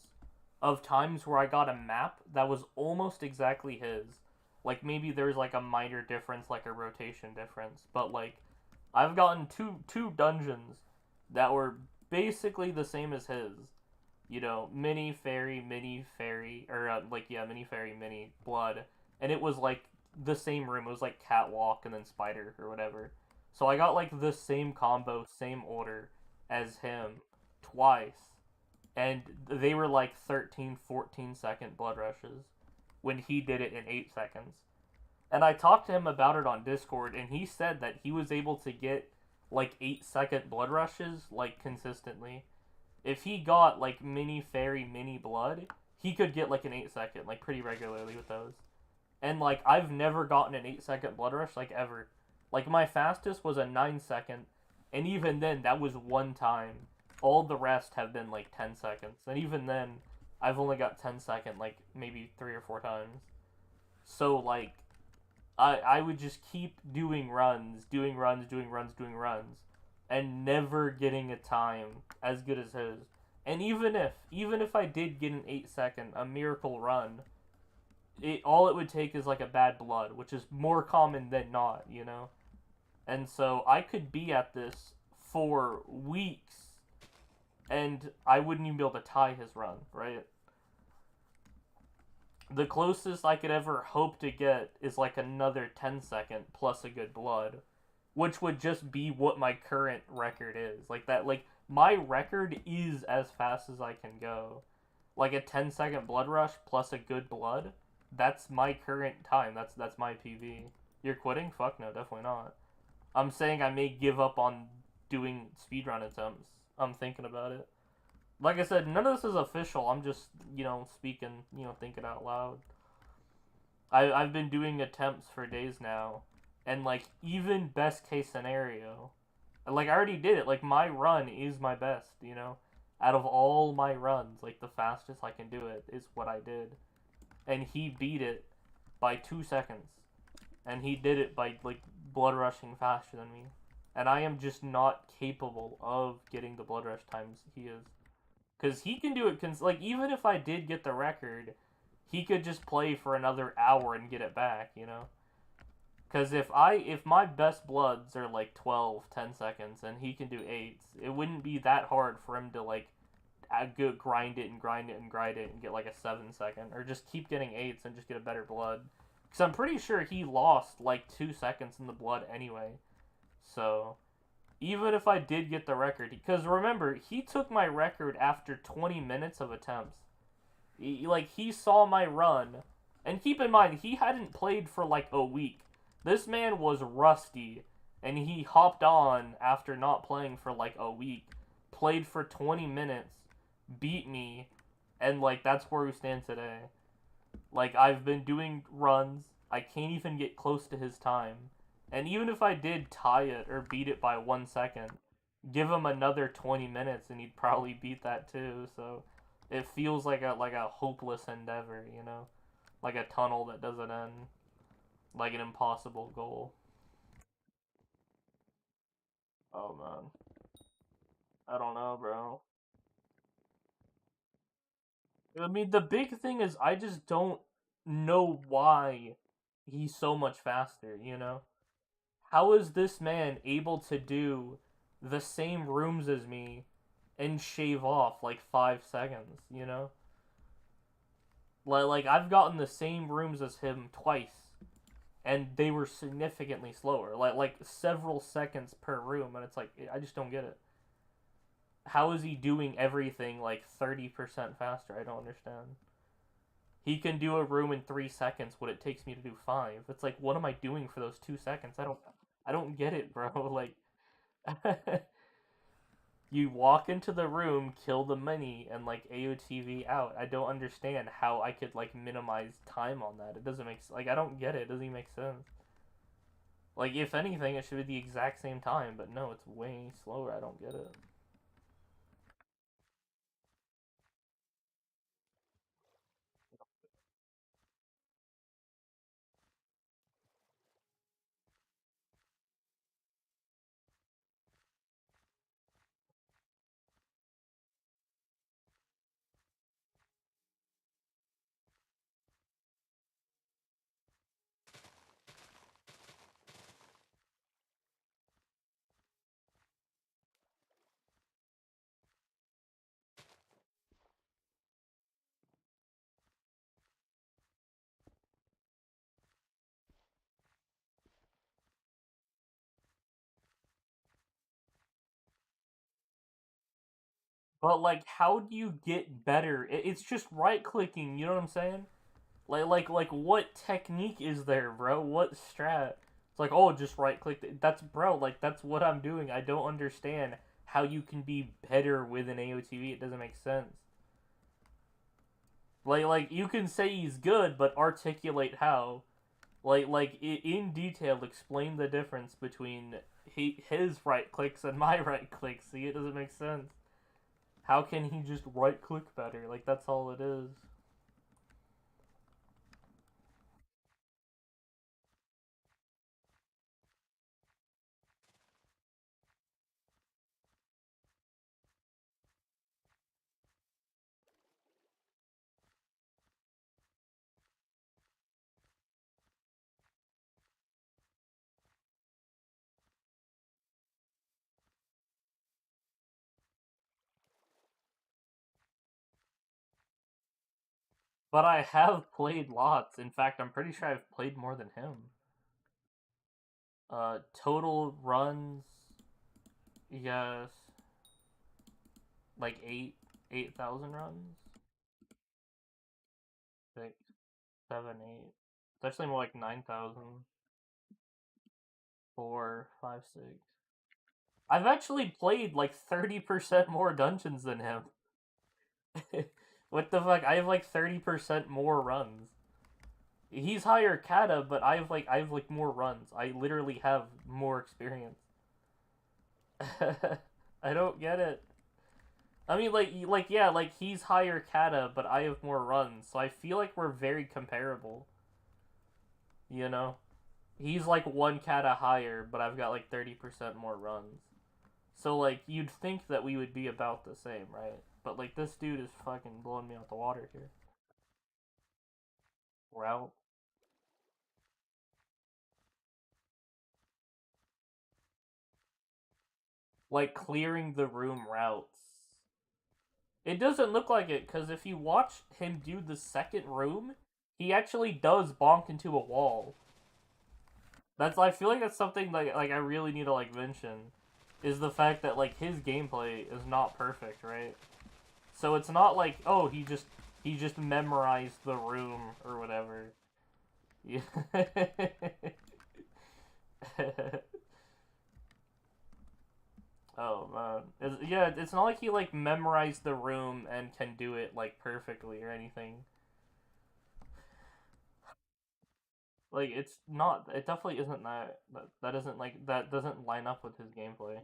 of times where I got a map that was almost exactly his, Like, maybe there's, like, a minor difference, like a rotation difference. But, like, I've gotten two dungeons that were basically the same as his. You know, mini fairy, or, mini fairy, mini blood. And it was, like, the same room. It was, like, catwalk and then spider or whatever. So I got, like, the same combo, same order as him twice. And they were, like, 13, 14-second blood rushes when he did it in 8 seconds. And I talked to him about it on Discord, and he said that he was able to get, like, 8-second blood rushes, like, consistently. If he got, like, mini fairy, mini blood, he could get, like, an 8-second, like, pretty regularly with those. And, like, I've never gotten an 8-second blood rush, like, ever. Like, my fastest was a 9-second, and even then, that was one time. All the rest have been, like, 10 seconds. And even then, I've only got 10-second, like, maybe 3 or 4 times. So, like, I would just keep doing runs, and never getting a time as good as his. And even if I did get an 8-second, a miracle run, all it would take is, like, a bad blood, which is more common than not, you know? And so I could be at this for weeks, and I wouldn't even be able to tie his run, right? The closest I could ever hope to get is, like, another 10-second plus a good blood, which would just be what my current record is. Like, that, like, my record is as fast as I can go. Like, a 10-second blood rush plus a good blood, that's my current time. That's my PV. You're quitting? Fuck no, definitely not. I'm saying I may give up on doing speedrun attempts. I'm thinking about it. Like I said, none of this is official. I'm just, speaking, thinking out loud. I've been doing attempts for days now. And, like, even best case scenario, like, I already did it. Like, my run is my best, Out of all my runs, like, the fastest I can do it is what I did. And he beat it by 2 seconds. And he did it by, like, blood rushing faster than me. And I am just not capable of getting the blood rush times he is. Because he can do it, like, even if I did get the record, he could just play for another hour and get it back, Because if my best bloods are, like, 12, 10 seconds, and he can do 8s, it wouldn't be that hard for him to, like, grind it and get, like, a 7-second. Or just keep getting 8s and just get a better blood. Because I'm pretty sure he lost, like, 2 seconds in the blood anyway. So, even if I did get the record, because remember, he took my record after 20 minutes of attempts. He saw my run, and keep in mind, he hadn't played for, like, a week. This man was rusty, and he hopped on after not playing for, like, a week, played for 20 minutes, beat me, and, like, that's where we stand today. Like, I've been doing runs, I can't even get close to his time. And even if I did tie it or beat it by 1 second, give him another 20 minutes and he'd probably beat that too. So it feels like a hopeless endeavor, Like a tunnel that doesn't end. Like an impossible goal. Oh man. I don't know, bro. I mean, the big thing is I just don't know why he's so much faster, How is this man able to do the same rooms as me and shave off like 5 seconds, Like I've gotten the same rooms as him twice, and they were significantly slower, like several seconds per room, and it's like, I just don't get it. How is he doing everything like 30% faster? I don't understand. He can do a room in 3 seconds what it takes me to do 5. It's like, what am I doing for those 2 seconds? I don't get it, bro. Like, you walk into the room, kill the mini, and, like, AOTV out. I don't understand how I could, like, minimize time on that. It doesn't make, like, I don't get it. It doesn't even make sense. Like, if anything, it should be the exact same time, but no, it's way slower. I don't get it. But like, how do you get better? It's just right clicking. You know what I'm saying? Like, what technique is there, bro? What strat? It's like, oh, just right click. That's bro. Like, that's what I'm doing. I don't understand how you can be better with an AOTV. It doesn't make sense. Like you can say he's good, but articulate how. Like in detail, explain the difference between his right clicks and my right clicks. See, it doesn't make sense. How can he just right click better? Like, that's all it is. But I have played lots. In fact, I'm pretty sure I've played more than him. Total runs, yes, like 8,000 runs. 6, 7, 8. It's actually more like 9,000. 4, 5, 6. I've actually played like 30% more dungeons than him. What the fuck? I have like 30% more runs. He's higher kata, but I have more runs. I literally have more experience. I don't get it. I mean, yeah, like he's higher kata, but I have more runs, so I feel like we're very comparable. You know, he's like 1 kata higher, but I've got like 30% more runs. So like you'd think that we would be about the same, right? But like this dude is fucking blowing me out the water here. Route. Like clearing the room routes. It doesn't look like it, because if you watch him do the second room, he actually does bonk into a wall. I feel like that's something like I really need to like mention, is the fact that like his gameplay is not perfect, right? So it's not like, oh, he just memorized the room or whatever. Yeah. Oh man, yeah, it's not like he like memorized the room and can do it like perfectly or anything. Like it's not. It definitely isn't that. That isn't like that doesn't line up with his gameplay.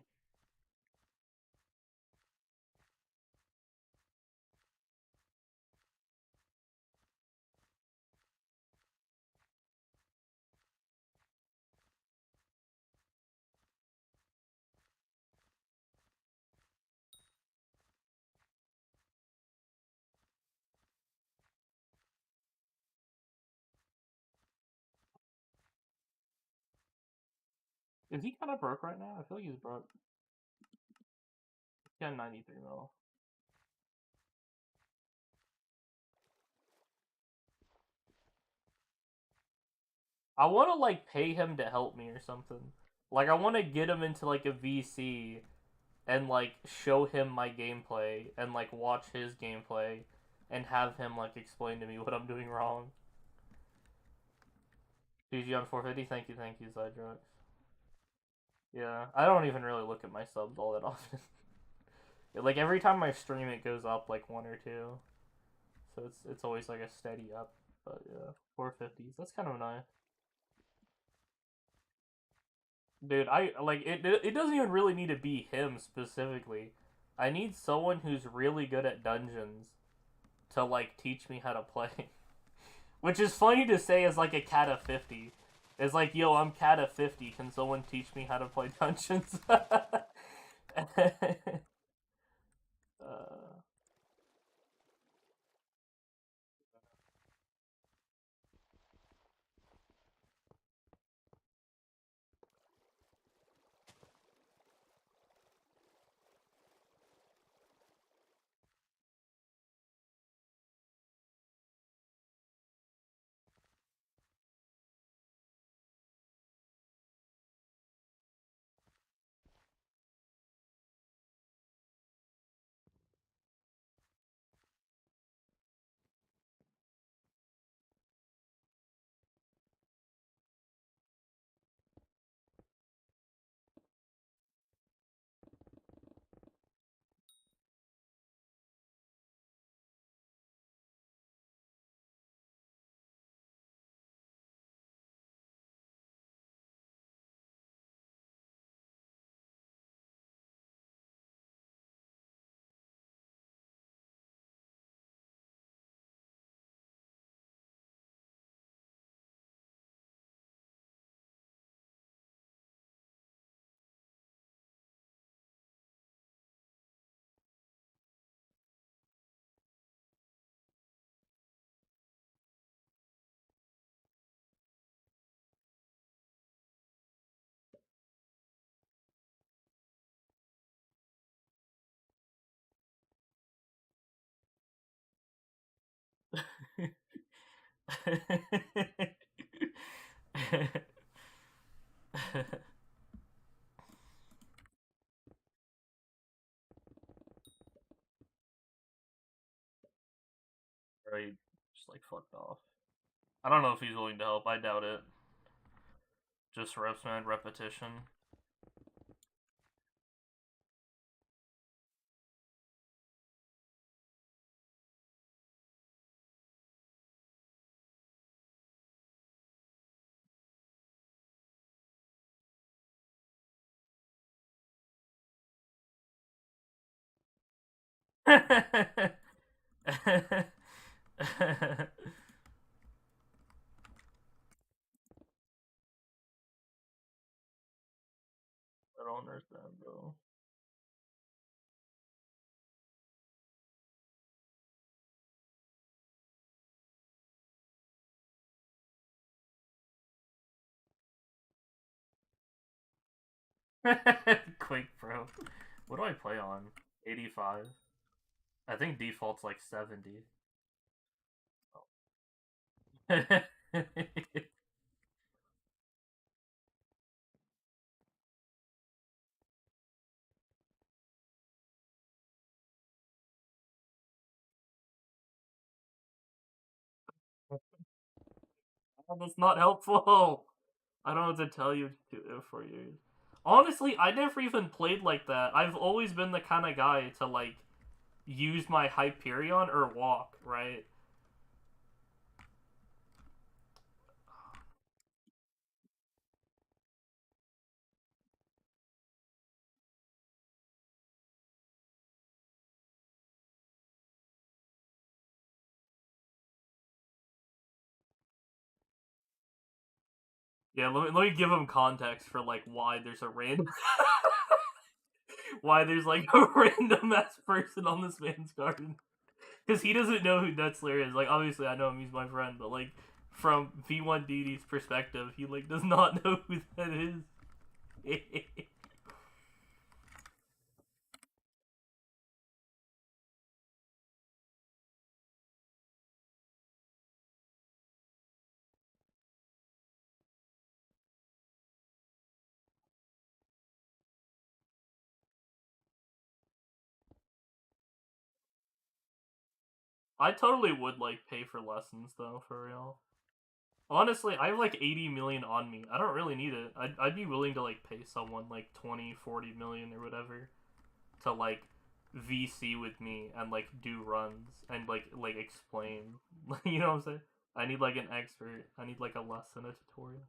Is he kind of broke right now? I feel like he's broke. He's got 93 mil. I want to like pay him to help me or something. Like I want to get him into like a VC and like show him my gameplay and like watch his gameplay and have him like explain to me what I'm doing wrong. GG on 450. Thank you, Zydrox. Yeah, I don't even really look at my subs all that often. Like every time I stream, it goes up like 1 or 2, so it's always like a steady up. But yeah, 450s. That's kind of nice, dude. I like it. It doesn't even really need to be him specifically. I need someone who's really good at dungeons to like teach me how to play. Which is funny to say as like a kata 50. It's like, yo, I'm kata 50. Can someone teach me how to play dungeons? uh, Right, just like fucked off. I don't know if he's willing to help. I doubt it. Just reps, man. Repetition. I don't understand, bro. Quick, bro. What do I play on? 85? I think default's like 70. That's not helpful. I don't know what to tell you for you. Honestly, I never even played like that. I've always been the kind of guy to like use my Hyperion or walk, right? Yeah, let me give him context for like why there's a random why there's like a random ass person on this man's garden. Because he doesn't know who Nutzler is. Like, obviously, I know him, he's my friend, but, like, from V1DD's perspective, he, like, does not know who that is. I totally would, like, pay for lessons, though, for real. Honestly, I have, like, 80 million on me. I don't really need it. I'd be willing to, like, pay someone, like, 20, 40 million or whatever to, like, VC with me and, like, do runs and, like explain. You know what I'm saying? I need, like, an expert. I need, like, a lesson, a tutorial.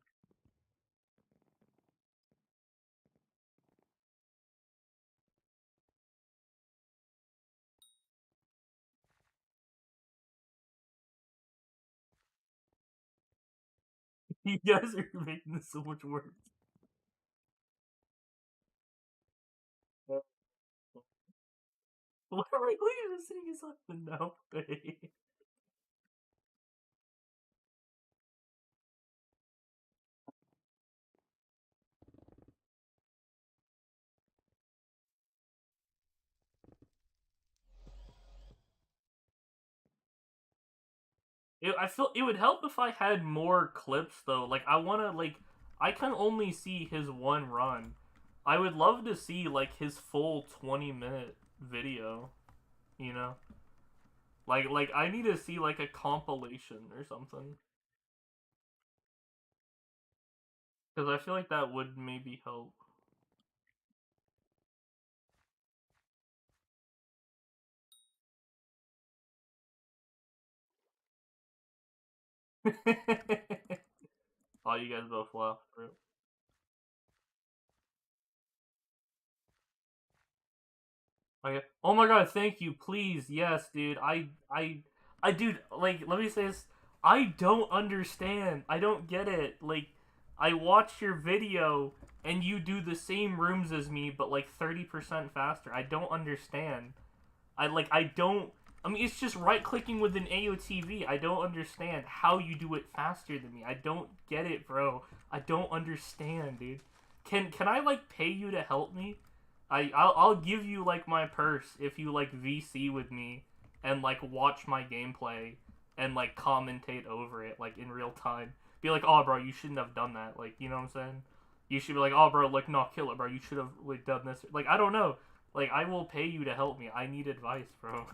You guys are making this so much worse. What are you listening is up the no pay? I feel it would help if I had more clips though. Like I wanna like I can only see his one run. I would love to see like his full 20-minute video. You know? Like I need to see like a compilation or something. Because I feel like that would maybe help. Oh, you guys both laughed. Okay. Oh my god, thank you, please, yes, dude. Dude, like, let me say this. I don't understand. I don't get it. Like, I watch your video and you do the same rooms as me, but like 30% faster. I don't understand. I don't. I mean, it's just right clicking with an AOTV. I don't understand how you do it faster than me. I don't get it, bro. I don't understand, dude. Can I like pay you to help me? I'll give you like my purse if you like VC with me and like watch my gameplay and like commentate over it like in real time. Be like, oh bro, you shouldn't have done that. Like, you know what I'm saying? You should be like, oh bro, like, no, kill it, bro. You should have like done this. Like, I don't know. Like, I will pay you to help me. I need advice, bro.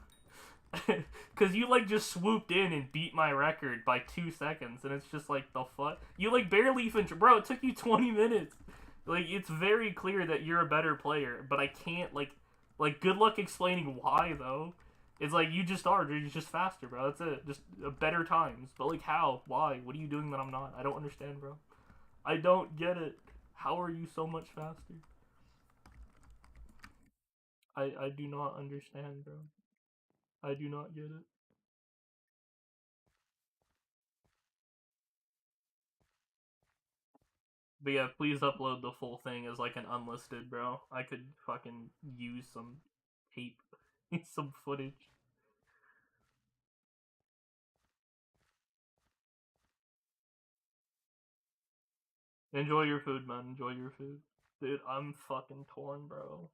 Cause you like just swooped in and beat my record by 2 seconds, and it's just like, the fuck? You like barely even, bro. It took you 20 minutes. Like, it's very clear that you're a better player, but I can't like good luck explaining why though. It's like, you just are. You're just faster, bro. That's it. Just better times. But like, how? Why? What are you doing that I'm not? I don't understand, bro. I don't get it. How are you so much faster? I do not understand, bro. I do not get it. But yeah, please upload the full thing as like an unlisted, bro. I could fucking use some tape, some footage. Enjoy your food, man. Enjoy your food. Dude, I'm fucking torn, bro.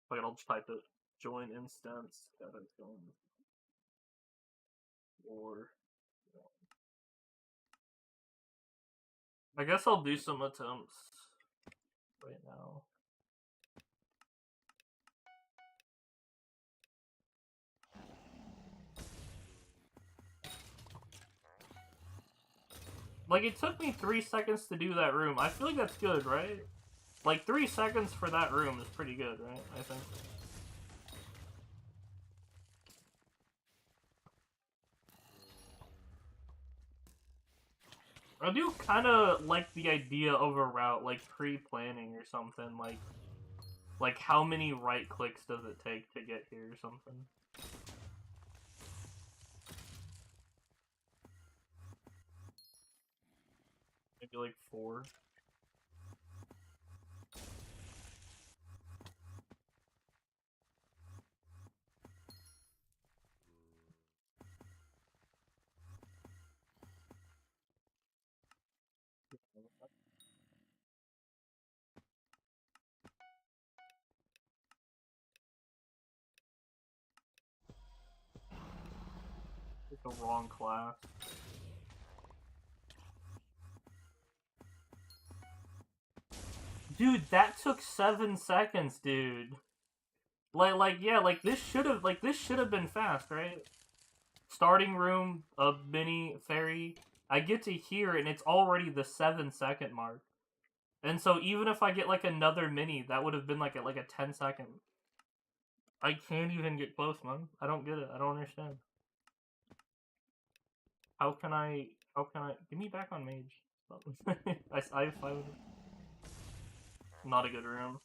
Fuck it, I'll just type it. Join instance. Gotta join. Or I guess I'll do some attempts right now. Like, it took me 3 seconds to do that room. I feel like that's good, right? Like, 3 seconds for that room is pretty good, right? I think. I do kind of like the idea of a route, like, pre-planning or something. Like, how many right clicks does it take to get here or something? Maybe, like, 4. It's the wrong class. Dude, that took 7 seconds, dude. Yeah, like this should have been fast, right? Starting room, a mini fairy. I get to here and it's already the 7-second mark. And so even if I get like another mini, that would have been like a 10-second. I can't even get close, man. I don't get it. I don't understand. How can I give me back on mage? I have 500. Not a good room.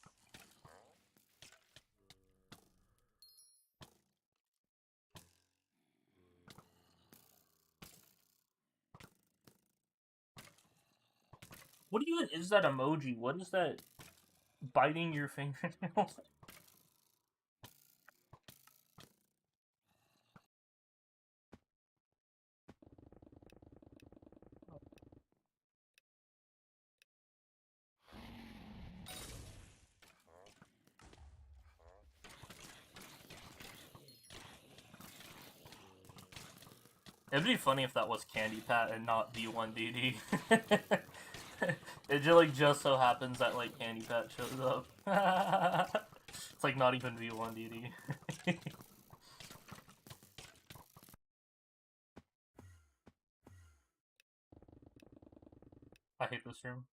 What even is that emoji? What is that biting your fingernails? It'd be funny if that was Candy Pat and not V1DD. It just so happens that like Candy Pat shows up. It's like not even V1DD. I hate this room.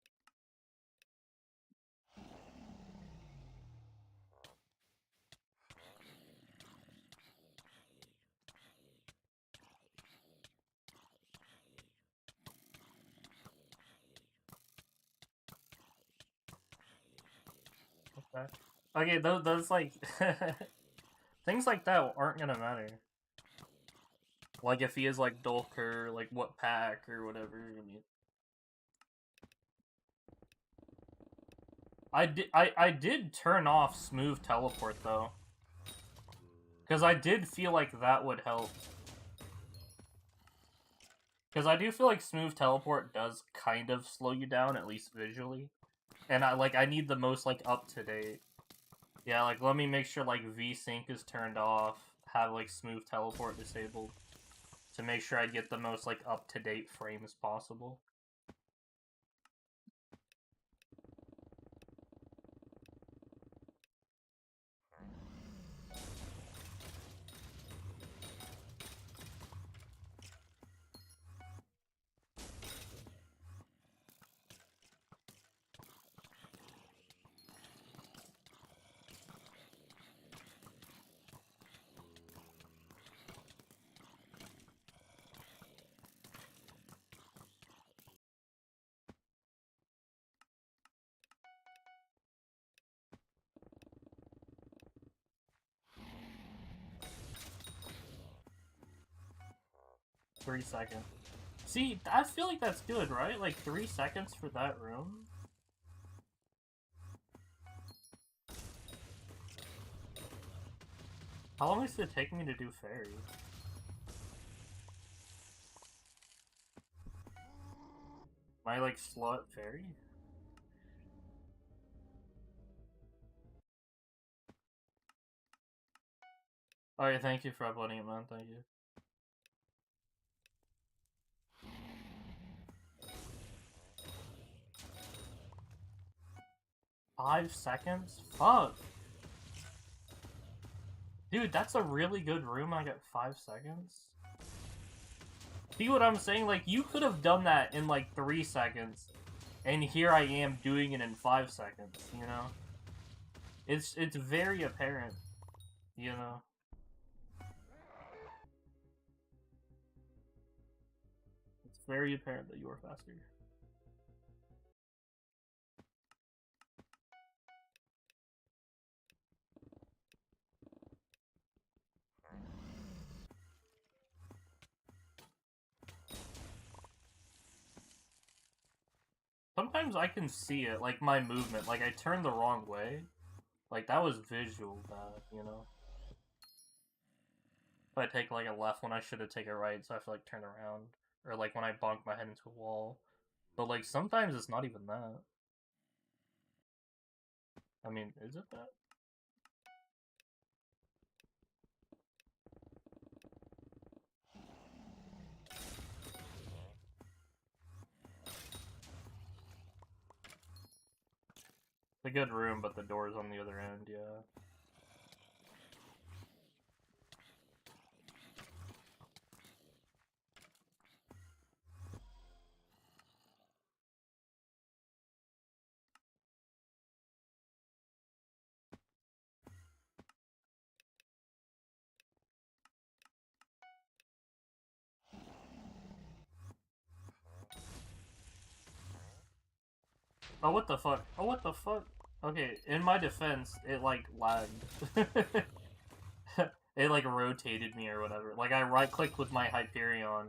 Okay, those like things like that aren't gonna matter. Like if he is like Dulker, like what pack or whatever. I mean, I did turn off smooth teleport though, because I did feel like that would help. Because I do feel like smooth teleport does kind of slow you down, at least visually. And I need the most like up to date. Yeah, like, let me make sure, like, V-Sync is turned off, have, like, smooth teleport disabled, to make sure I get the most, like, up-to-date frames possible. Three seconds. See, I feel like that's good, right? Like, 3 seconds for that room? How long does it take me to do fairy? Am I, like, slow at fairy? Alright, thank you for uploading it, man. Thank you. Five seconds? Fuck! Dude, that's a really good room. I got 5 seconds. See what I'm saying? Like, you could have done that in, like, 3 seconds. And here I am doing it in 5 seconds, you know? It's very apparent, you know? It's very apparent that you are faster. Sometimes I can see it, like my movement. Like, I turned the wrong way. Like, that was visual bad, you know? If I take, like, a left when I should have taken a right, so I have to, like, turn around. Or, like, when I bonk my head into a wall. But, like, sometimes it's not even that. I mean, is it that? It's a good room, but the door's on the other end, yeah. Oh, what the fuck? Oh, what the fuck? Okay, in my defense, it, like, lagged. It, like, rotated me or whatever. Like, I right-clicked with my Hyperion,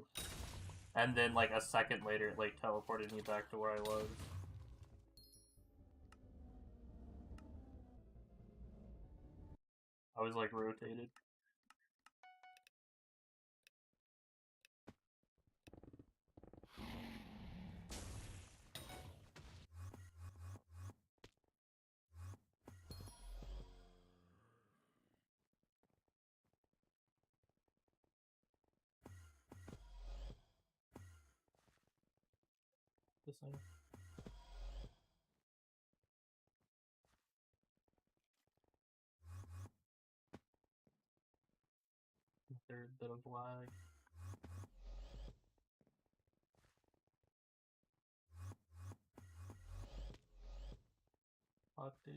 and then, like, a second later, it, like, teleported me back to where I was. I was, like, rotated. This thing. Third bit of lag. Fuck, dude.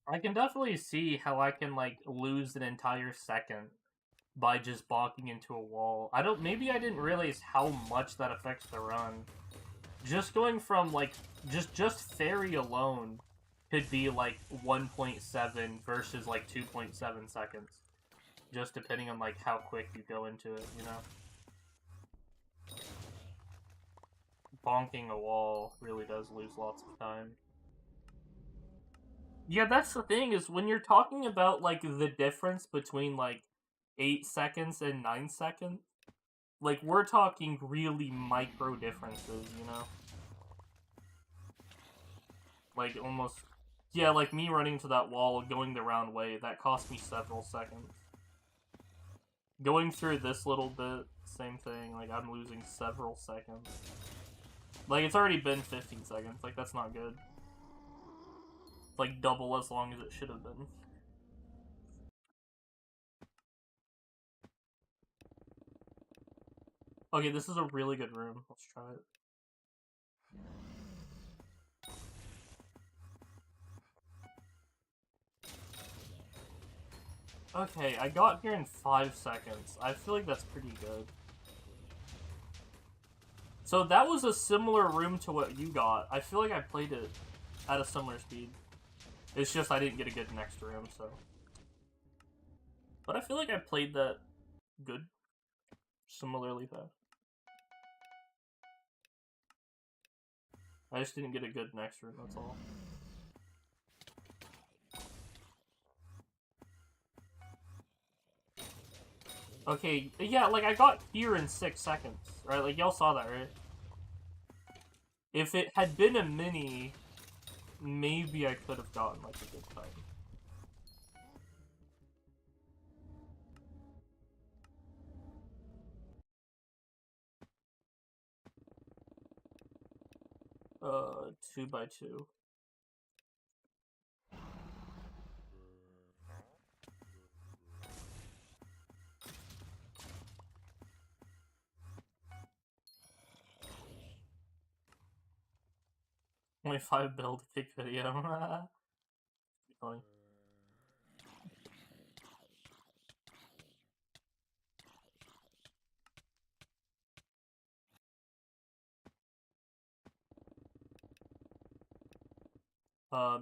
I can definitely see how I can, like, lose an entire second by just balking into a wall. Maybe I didn't realize how much that affects the run. Just going from, like, just fairy alone could be, like, 1.7 versus, like, 2.7 seconds. Just depending on, like, how quick you go into it, you know? bonking a wall really does lose lots of time. Yeah, that's the thing, is when you're talking about, like, the difference between, like, 8 seconds and 9 seconds, like, we're talking really micro differences, you know? Like, almost... Yeah, like, me running to that wall, going the round way, that cost me several seconds. Going through this little bit, same thing, like, I'm losing several seconds. Like, it's already been 15 seconds, like, that's not good. It's like double as long as it should have been. Okay, this is a really good room. Let's try it. Okay, I got here in 5 seconds. I feel like that's pretty good. So that was a similar room to what you got. I feel like I played it at a similar speed. It's just I didn't get a good next room, so. But I feel like I played that good. Similarly fast. I just didn't get a good next room, that's all. Okay, yeah, like, I got here in 6 seconds, right? Like, y'all saw that, right? If it had been a mini, maybe I could have gotten, like, a good time. Uh, 2x2. Only 5 build kick video. Funny.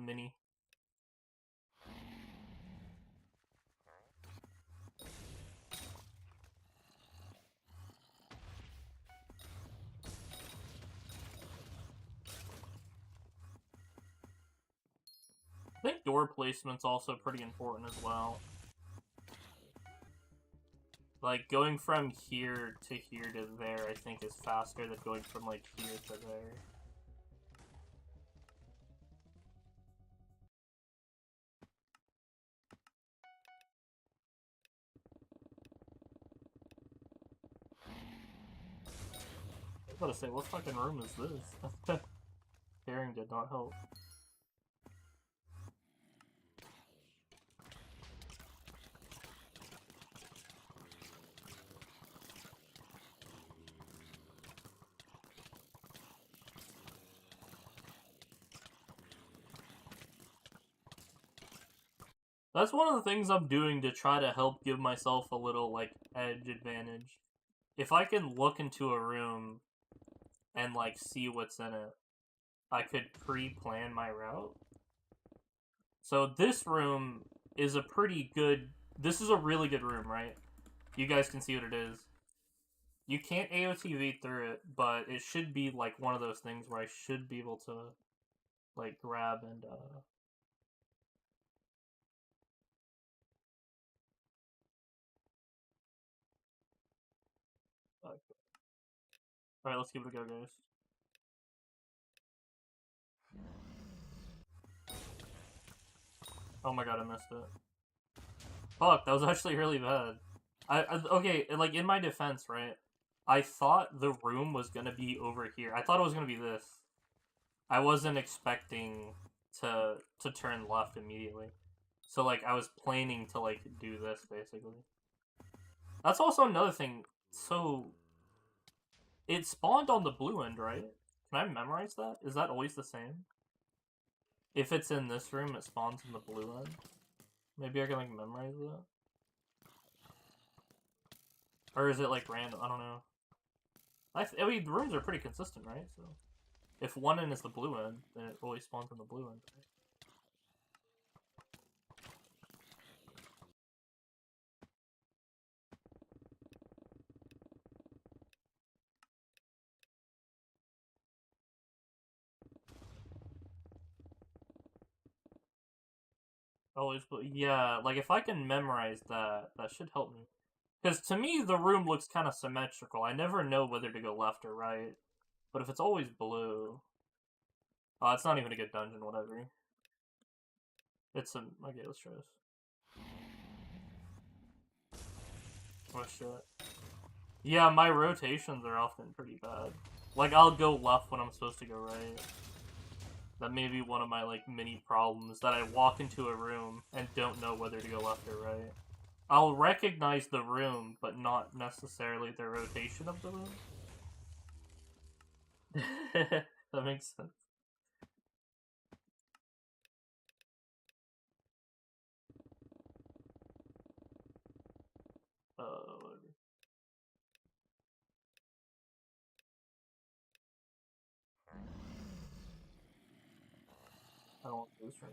Mini. I think door placement's also pretty important as well. Like, going from here to here to there, I think, is faster than going from, like, here to there. I was about to say, what fucking room is this? Pairing did not help. That's one of the things I'm doing to try to help give myself a little, like, edge advantage. If I can look into a room and, like, see what's in it, I could pre-plan my route. So this room is a pretty good... This is a really good room, right? You guys can see what it is. You can't AOTV through it, but it should be, like, one of those things where I should be able to, like, grab and, Alright, let's give it a go, guys. Oh my god, I missed it. Fuck, that was actually really bad. Okay, like, in my defense, right? I thought the room was gonna be over here. I thought it was gonna be this. I wasn't expecting to turn left immediately. So, like, I was planning to, like, do this, basically. That's also another thing. So, it spawned on the blue end, right? Can I memorize that? Is that always the same? If it's in this room, it spawns in the blue end? Maybe I can, like, memorize that? Or is it, like, random? I don't know. I mean, the rooms are pretty consistent, right? So, if one end is the blue end, then it always spawns in the blue end, right? Always, but yeah, like if I can memorize that, that should help me. Because to me, the room looks kind of symmetrical. I never know whether to go left or right. But if it's always blue... Oh, it's not even a good dungeon, whatever. It's a... Okay, let's try this. Oh, shit. Yeah, my rotations are often pretty bad. Like, I'll go left when I'm supposed to go right. That may be one of my, like, mini problems, that I walk into a room and don't know whether to go left or right. I'll recognize the room, but not necessarily the rotation of the room. That makes sense. Whatever. I don't want to lose from.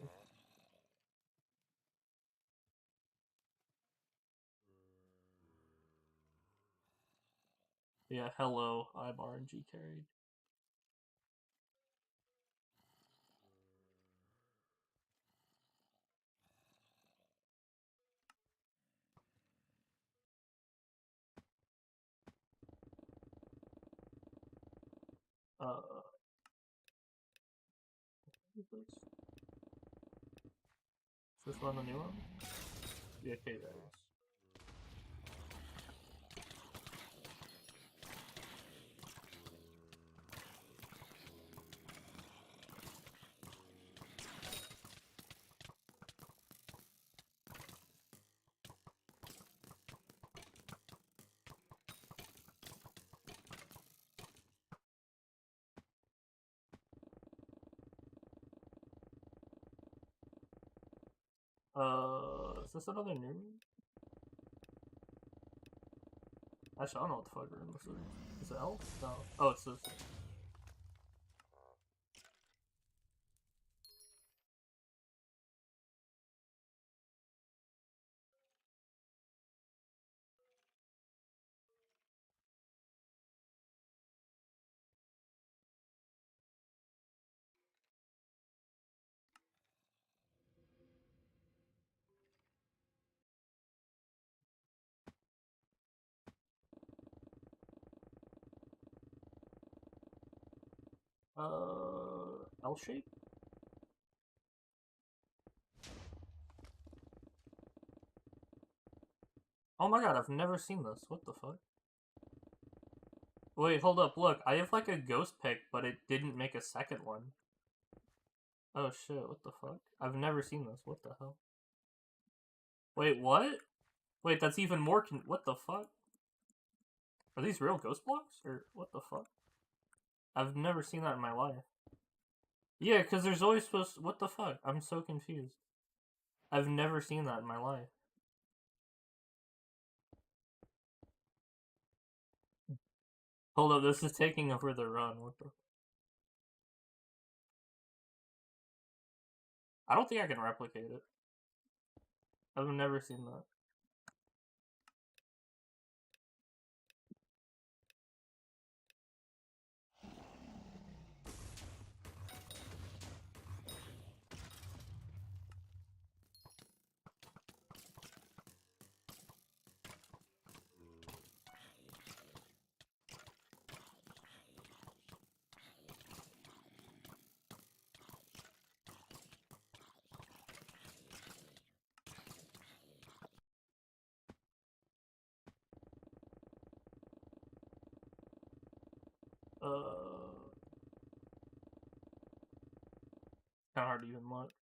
Yeah, hello, I'm RNG carried. Is this one the new one? Yeah, okay, that is. Is this another new room? Actually, I don't know what the fuck room this is. Is it elf? No. Oh, it's this. L shape? Oh my god, I've never seen this. What the fuck? Wait, hold up, look. I have like a ghost pick, but it didn't make a second one. Oh shit, what the fuck? I've never seen this. What the hell? Wait, what? Wait, that's even more what the fuck? Are these real ghost blocks? Or what the fuck? I've never seen that in my life. Yeah, because there's always supposed to... What the fuck? I'm so confused. I've never seen that in my life. Hold up, this is taking over the run. What the... I don't think I can replicate it. I've never seen that. Kind of hard to even look.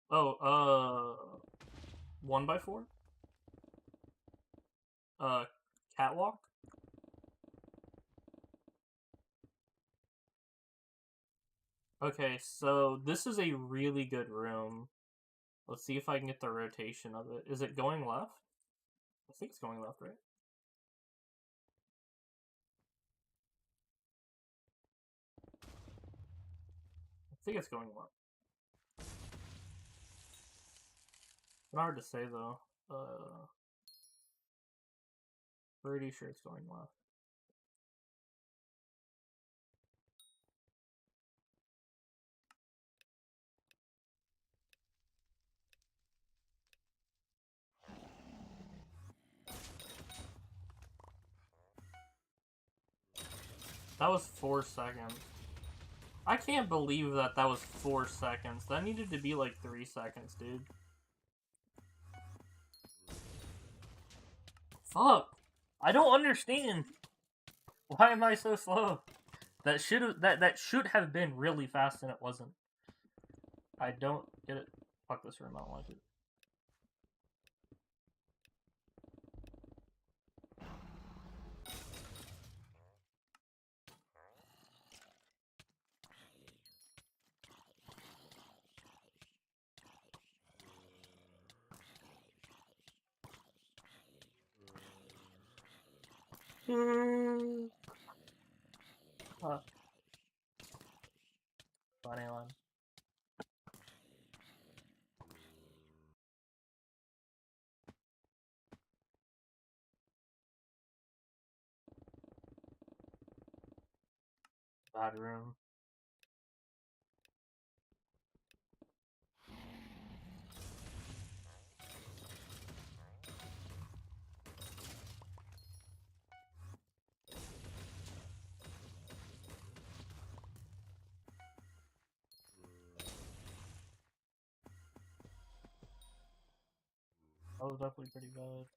Oh, 1x4? Catwalk? Okay, so this is a really good room. Let's see if I can get the rotation of it. Is it going left? I think it's going left, right? I think it's going left. It's hard to say though. Pretty sure it's going left. That was 4 seconds. I can't believe that that was 4 seconds. That needed to be like 3 seconds, dude. Fuck! I don't understand! Why am I so slow? That should have been really fast and it wasn't. I don't get it. Fuck this room, I don't like it. Funny one. Bad room. That was definitely pretty bad.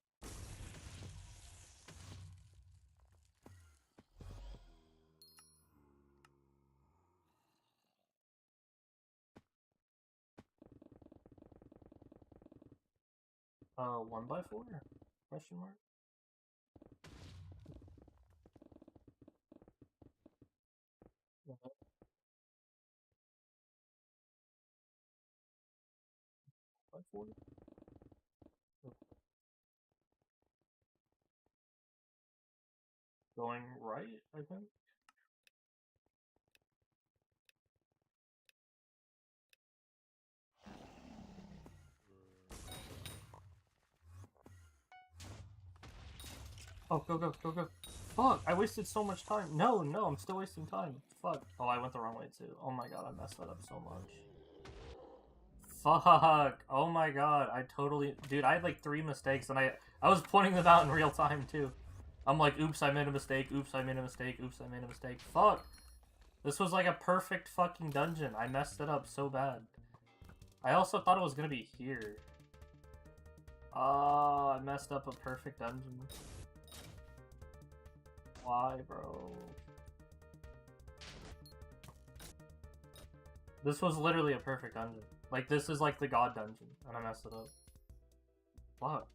Uh, 1x4? Question mark? By 4? Going right, I think? Oh, go, go, go, go. Fuck, I wasted so much time. No, no, I'm still wasting time. Fuck. Oh, I went the wrong way too. Oh my god, I messed that up so much. Fuck. Oh my god, I totally... Dude, I had like 3 mistakes and I was pointing them out in real time too. I'm like, oops, I made a mistake. Oops, I made a mistake. Oops, I made a mistake. Fuck. This was like a perfect fucking dungeon. I messed it up so bad. I also thought it was gonna be here. Oh, I messed up a perfect dungeon. Why, bro? This was literally a perfect dungeon. Like, this is like the god dungeon, and I messed it up. Fuck.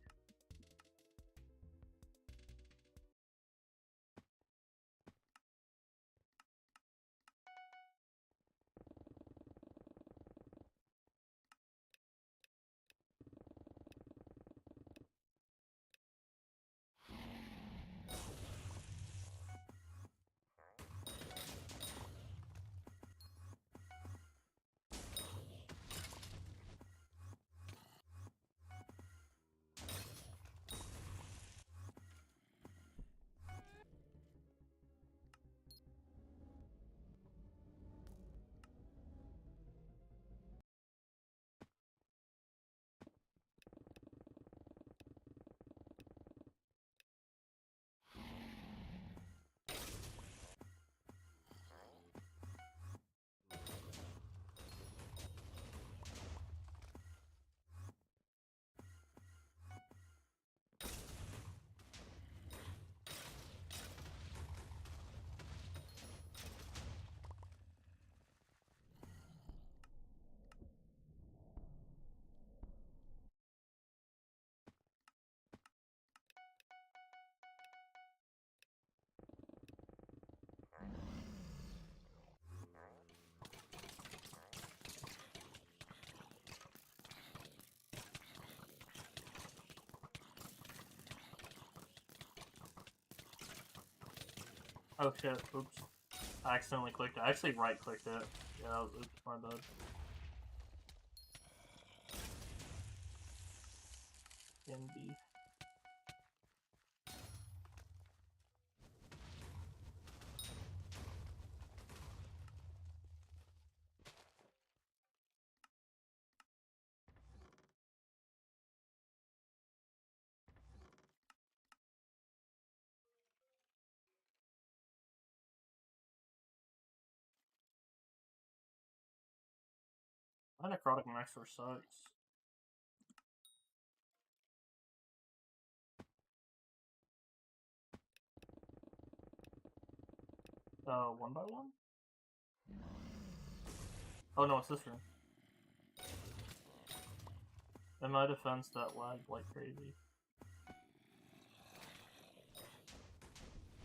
Oh shit, oops. I accidentally clicked it. I actually right-clicked it. Yeah, that was, oops, my bad. NB. My necrotic master sucks. One by one? Oh no, it's this room. In my defense, that lagged like crazy.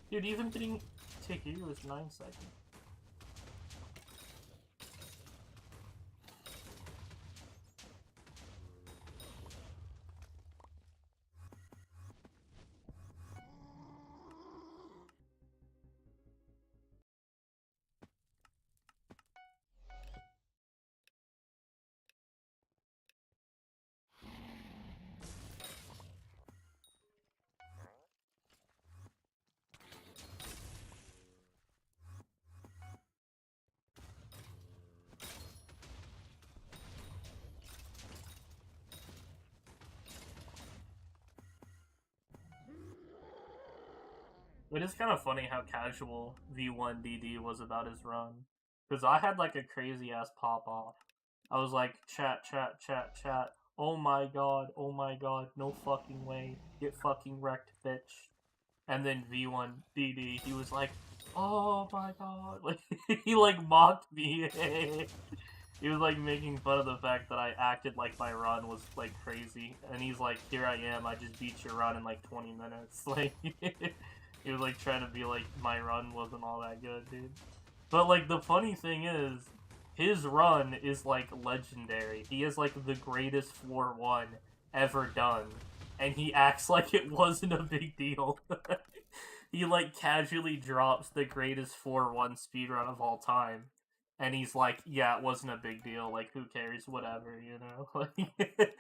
Dude, even getting to here was 9 seconds. It is kind of funny how casual V1 DD was about his run. Because I had like a crazy ass pop off. I was like, chat, chat, chat, chat. Oh my god, no fucking way. Get fucking wrecked, bitch. And then V1 DD, he was like, oh my god. Like, he like mocked me. He was like making fun of the fact that I acted like my run was like crazy. And he's like, here I am, I just beat your run in like 20 minutes. Like, he was like trying to be like, my run wasn't all that good, dude. But like, the funny thing is, his run is like legendary. He is like the greatest 4-1 ever done. And he acts like it wasn't a big deal. He like casually drops the greatest 4-1 speedrun of all time. And he's like, yeah, it wasn't a big deal, like, who cares, whatever, you know? Like,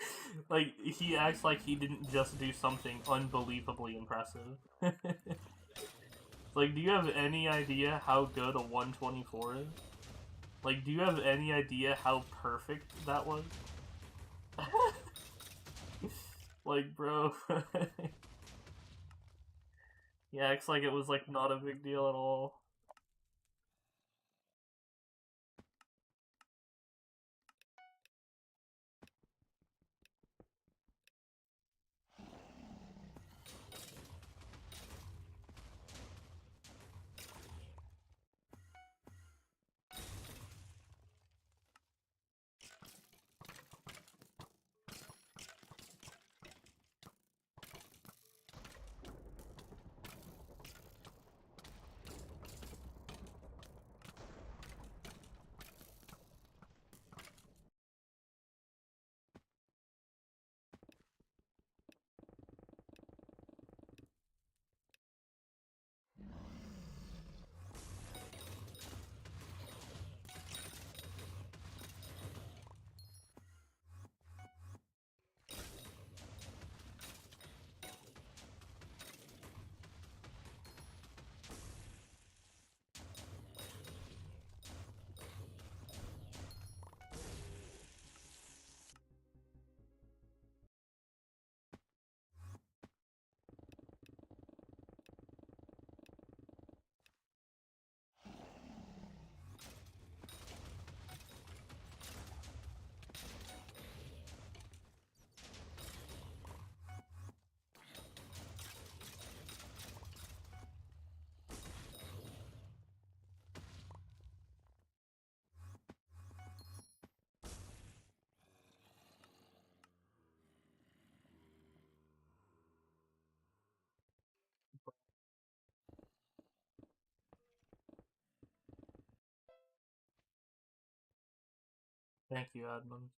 like, he acts like he didn't just do something unbelievably impressive. Like, do you have any idea how good a 124 is? Like, do you have any idea how perfect that was? Like, bro. He acts like it was, like, not a big deal at all. Thank you, Admin.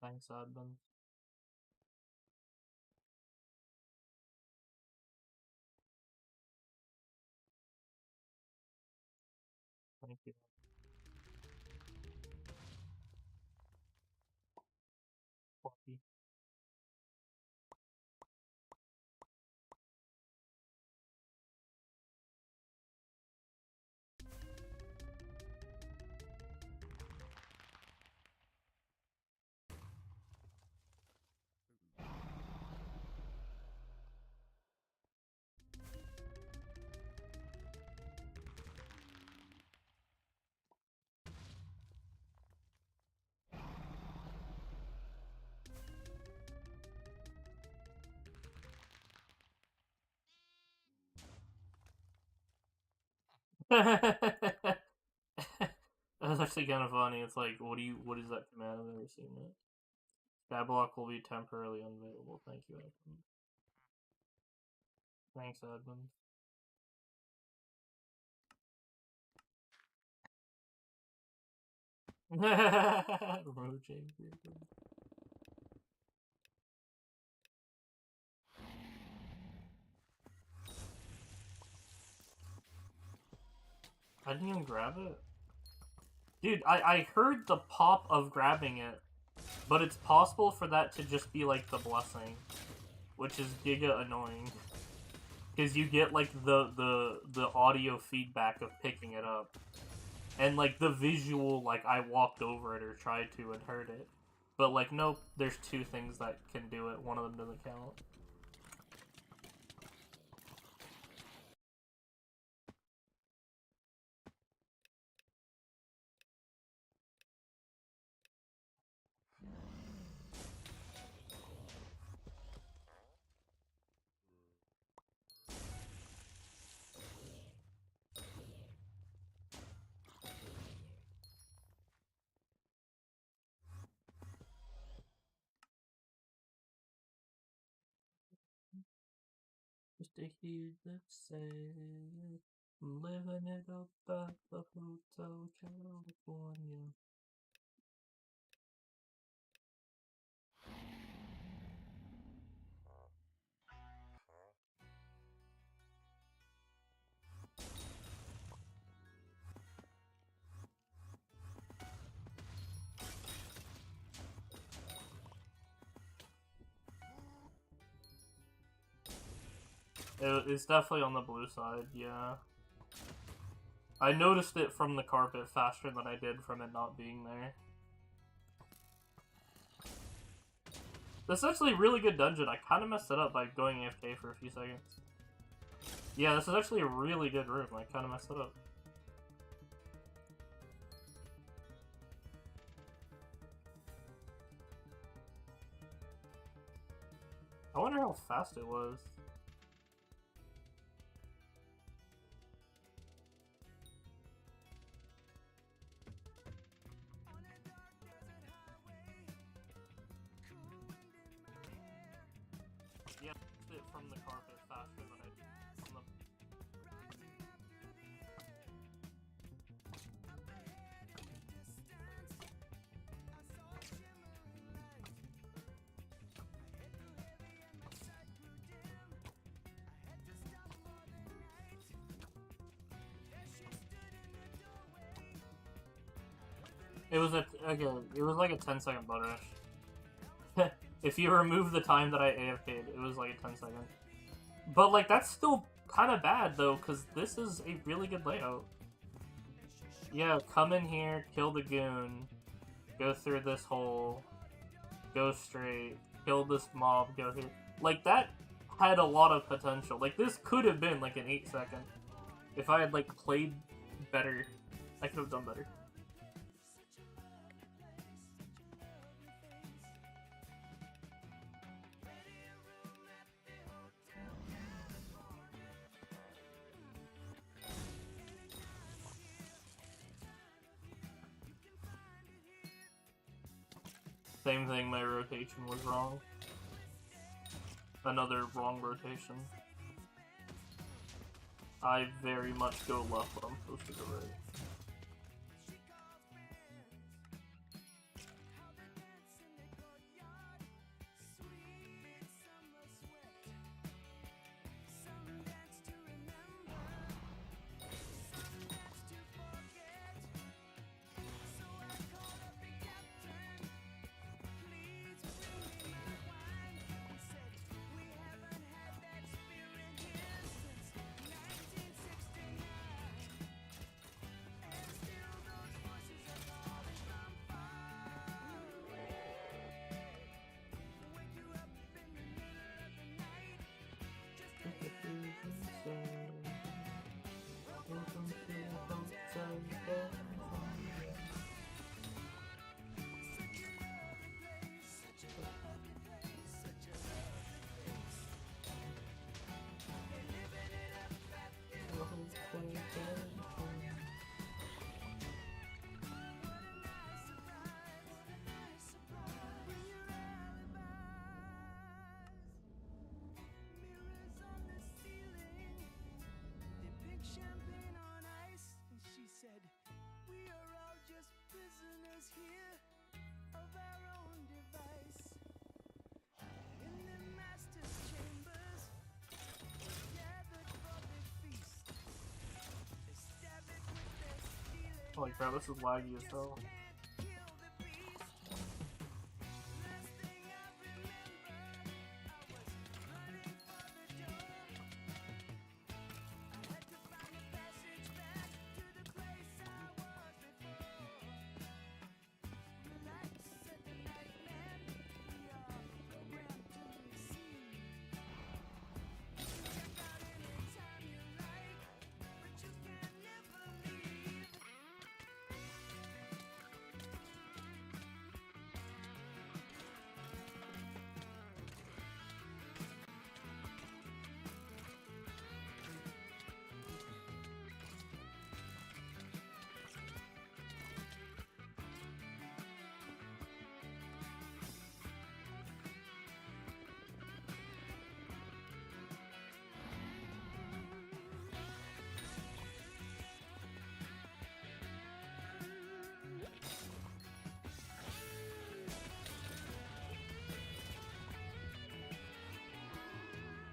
Thanks, Admin. Thank you. Floppy. That's actually kind of funny. It's like, what is that command? I've never seen it. Skyblock will be temporarily unavailable. Thank you, Admin. Thanks, Admin. Roaching. I didn't even grab it. Dude, I heard the pop of grabbing it, but it's possible for that to just be like the blessing, which is giga annoying. Because you get like the audio feedback of picking it up. And like the visual, like I walked over it or tried to and heard it. But like, nope, there's two things that can do it, one of them doesn't count. Just to hear them say, I'm living it up at the Hotel California. It's definitely on the blue side, yeah. I noticed it from the carpet faster than I did from it not being there. This is actually a really good dungeon. I kind of messed it up by going AFK for a few seconds. Yeah, this is actually a really good room. I kind of messed it up. I wonder how fast it was. Yeah, I it from the carpet faster than I did from the... It was it was like a 10-second butt rush. If you remove the time that I AFK'd, it was like a 10-second. But like that's still kind of bad though, because this is a really good layout. Yeah, come in here, kill the goon, go through this hole, go straight, kill this mob, go here. Like that had a lot of potential. Like this could have been like an 8-second. If I had like played better, I could have done better. Same thing, my rotation was wrong. Another wrong rotation. I very much go left, but I'm supposed to go right. here of our own device. In the master's chambers, gathered for the feast. They stab it with their stealing. Holy crap, this is laggy as hell. Kill the beast. Last thing I remember, I was running for the door. I had to find a passage back to the place I was before. Relax, said the nightman. We are programmed to receive. You can check out anytime you like, but you can never leave.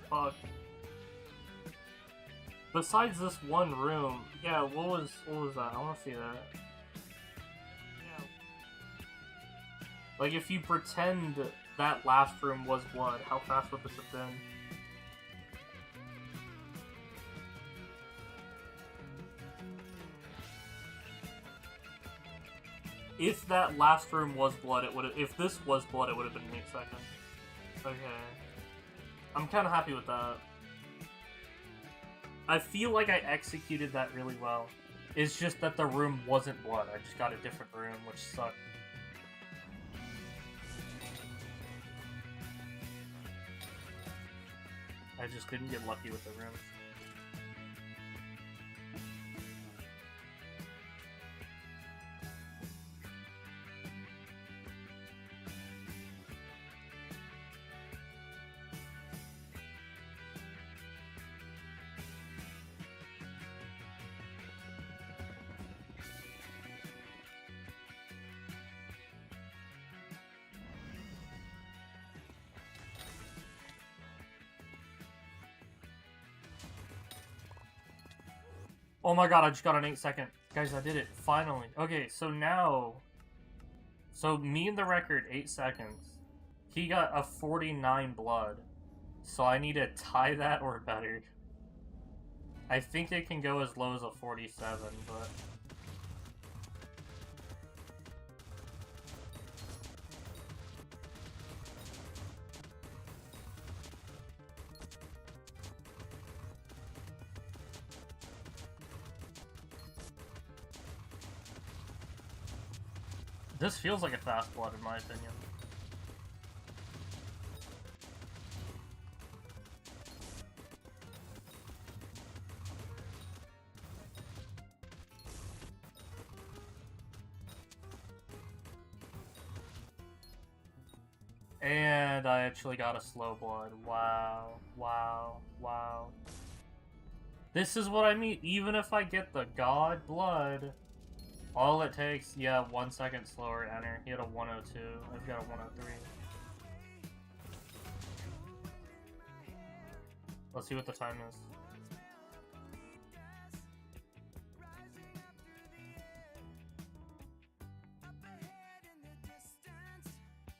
Fuck. Besides this one room, yeah, what was that? I wanna see that. Yeah. Like, if you pretend that last room was blood, how fast would this have been? If that last room was blood, it would have. If this was blood, it would have been 8 seconds. Okay. I'm kind of happy with that. I feel like I executed that really well. It's just that the room wasn't blood. I just got a different room, which sucked. I just didn't get lucky with the rooms. Oh my god, I just got an 8 second. Guys, I did it. Finally. Okay, so now... So, me and the record, 8 seconds. He got a 49 blood. So I need to tie that or better. I think it can go as low as a 47, but... This feels like a fast blood in my opinion. And I actually got a slow blood. Wow, wow, wow. This is what I mean. Even if I get the god blood, all it takes, yeah, 1 second slower to enter. He had a 102. I've got a 103. Let's see what the time is.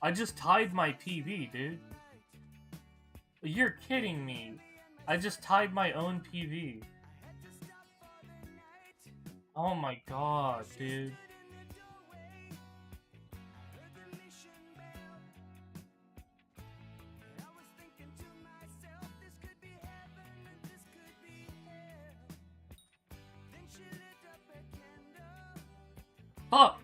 I just tied my PB, dude. You're kidding me. I just tied my own PB. Oh my god, dude. Fuck!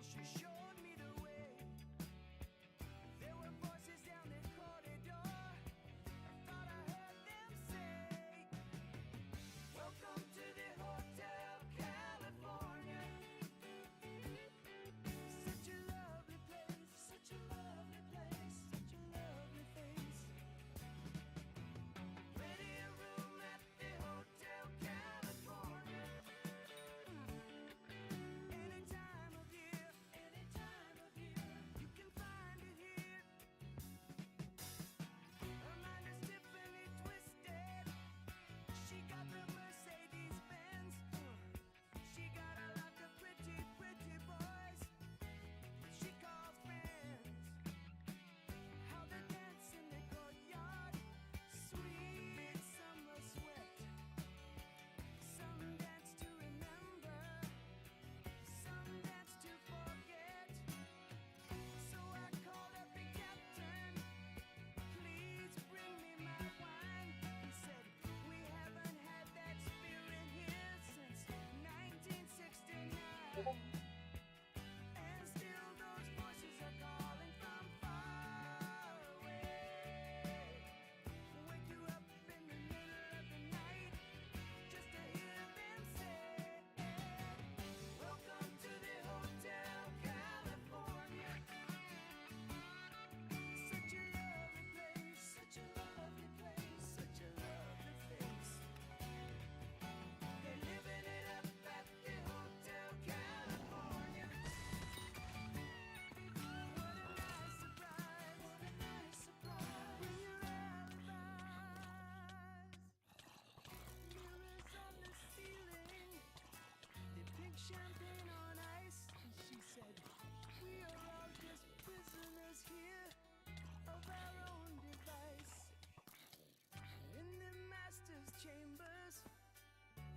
And still those voices are calling from far away. Wake you up in the middle of the night just to hear them say, welcome to the Hotel California. Such a lovely place, such a lovely place, such a lovely face. They're living it up at the Hotel California. What a nice surprise, what a nice surprise when you realize mirrors on the ceiling, they drink champagne on ice. And she said, we are all just prisoners here of our own device. In the master's chambers,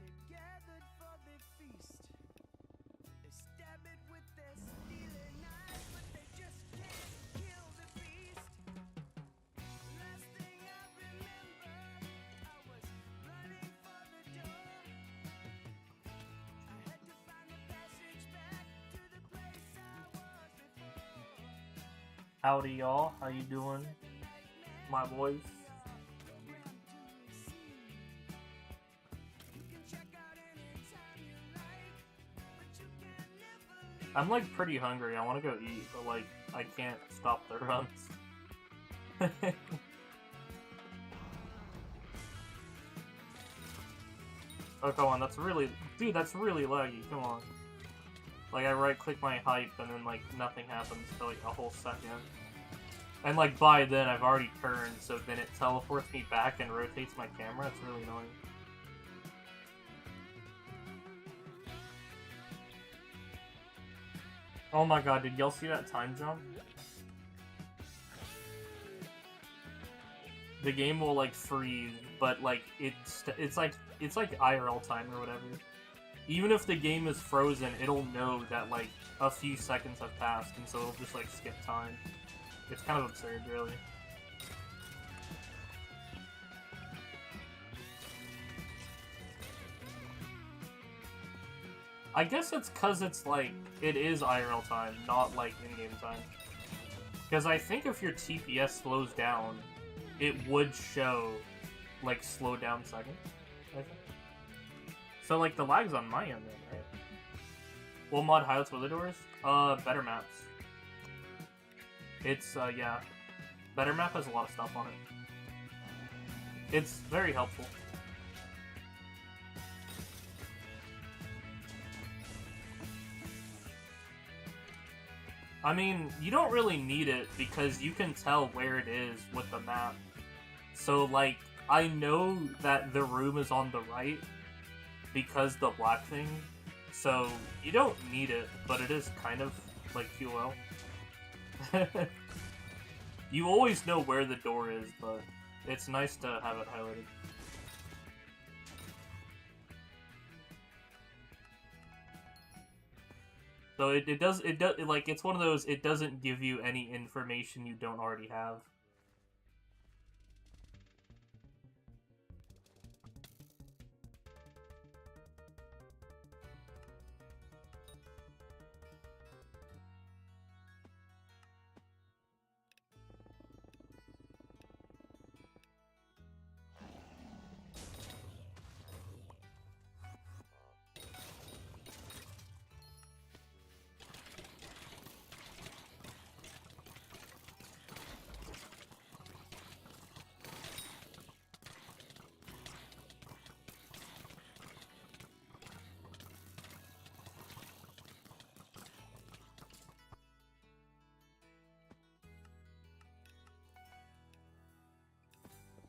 they're gathered for their feast. They stab it with their steely knives, but they just can't kill the beast. Last thing I remember, I was running for the door. I had to find the passage back to the place I was before. Howdy, y'all. How you doing? My boys. I'm like pretty hungry. I want to go eat, but like I can't stop the runs. Oh, come on. That's really... Dude, that's really laggy. Come on. Like, I right-click my hype, and then, like, nothing happens for, like, a whole second. And, like, by then, I've already turned, so then it teleports me back and rotates my camera. It's really annoying. Oh my god, did y'all see that time jump? The game will, like, freeze, but, like, it's like IRL time or whatever. Even if the game is frozen, it'll know that, like, a few seconds have passed, and so it'll just, like, skip time. It's kind of absurd, really. I guess it's because it's, like, it is IRL time, not, like, in-game time. Because I think if your TPS slows down, it would show, like, slowed down seconds, I think. So, like, the lag's on my end then, right? What mod highlights Wither Doors? Better maps. It's, yeah. Better map has a lot of stuff on it. It's very helpful. I mean, you don't really need it because you can tell where it is with the map. So, like, I know that the room is on the right because the black thing, so you don't need it, but it is kind of like QL. You always know where the door is, but it's nice to have it highlighted. So it does, like, it's one of those, it doesn't give you any information you don't already have.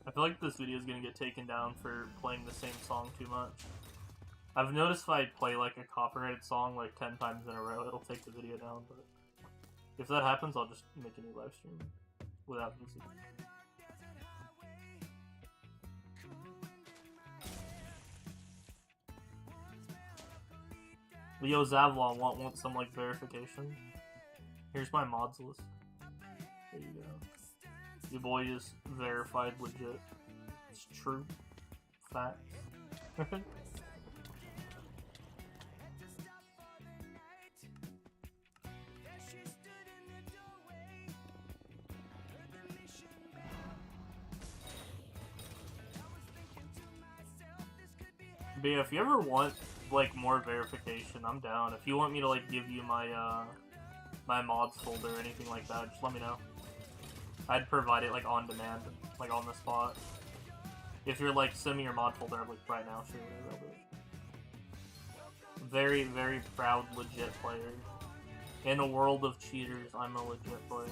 I feel like this video is gonna get taken down for playing the same song too much. I've noticed if I play like a copyrighted song like 10 times in a row, it'll take the video down, but if that happens, I'll just make a new live stream without music. Leo Zavlon want some like verification. Here's my mods list. There you go. Your boy is verified legit. It's true. Facts. But yeah, if you ever want, like, more verification, I'm down. If you want me to, like, give you my, my mods folder or anything like that, just let me know. I'd provide it, like, on demand, like, on the spot. If you're, like, send me your mod folder, like, right now, sure, whatever, I'll do it. Very, very proud, legit player. In a world of cheaters, I'm a legit player.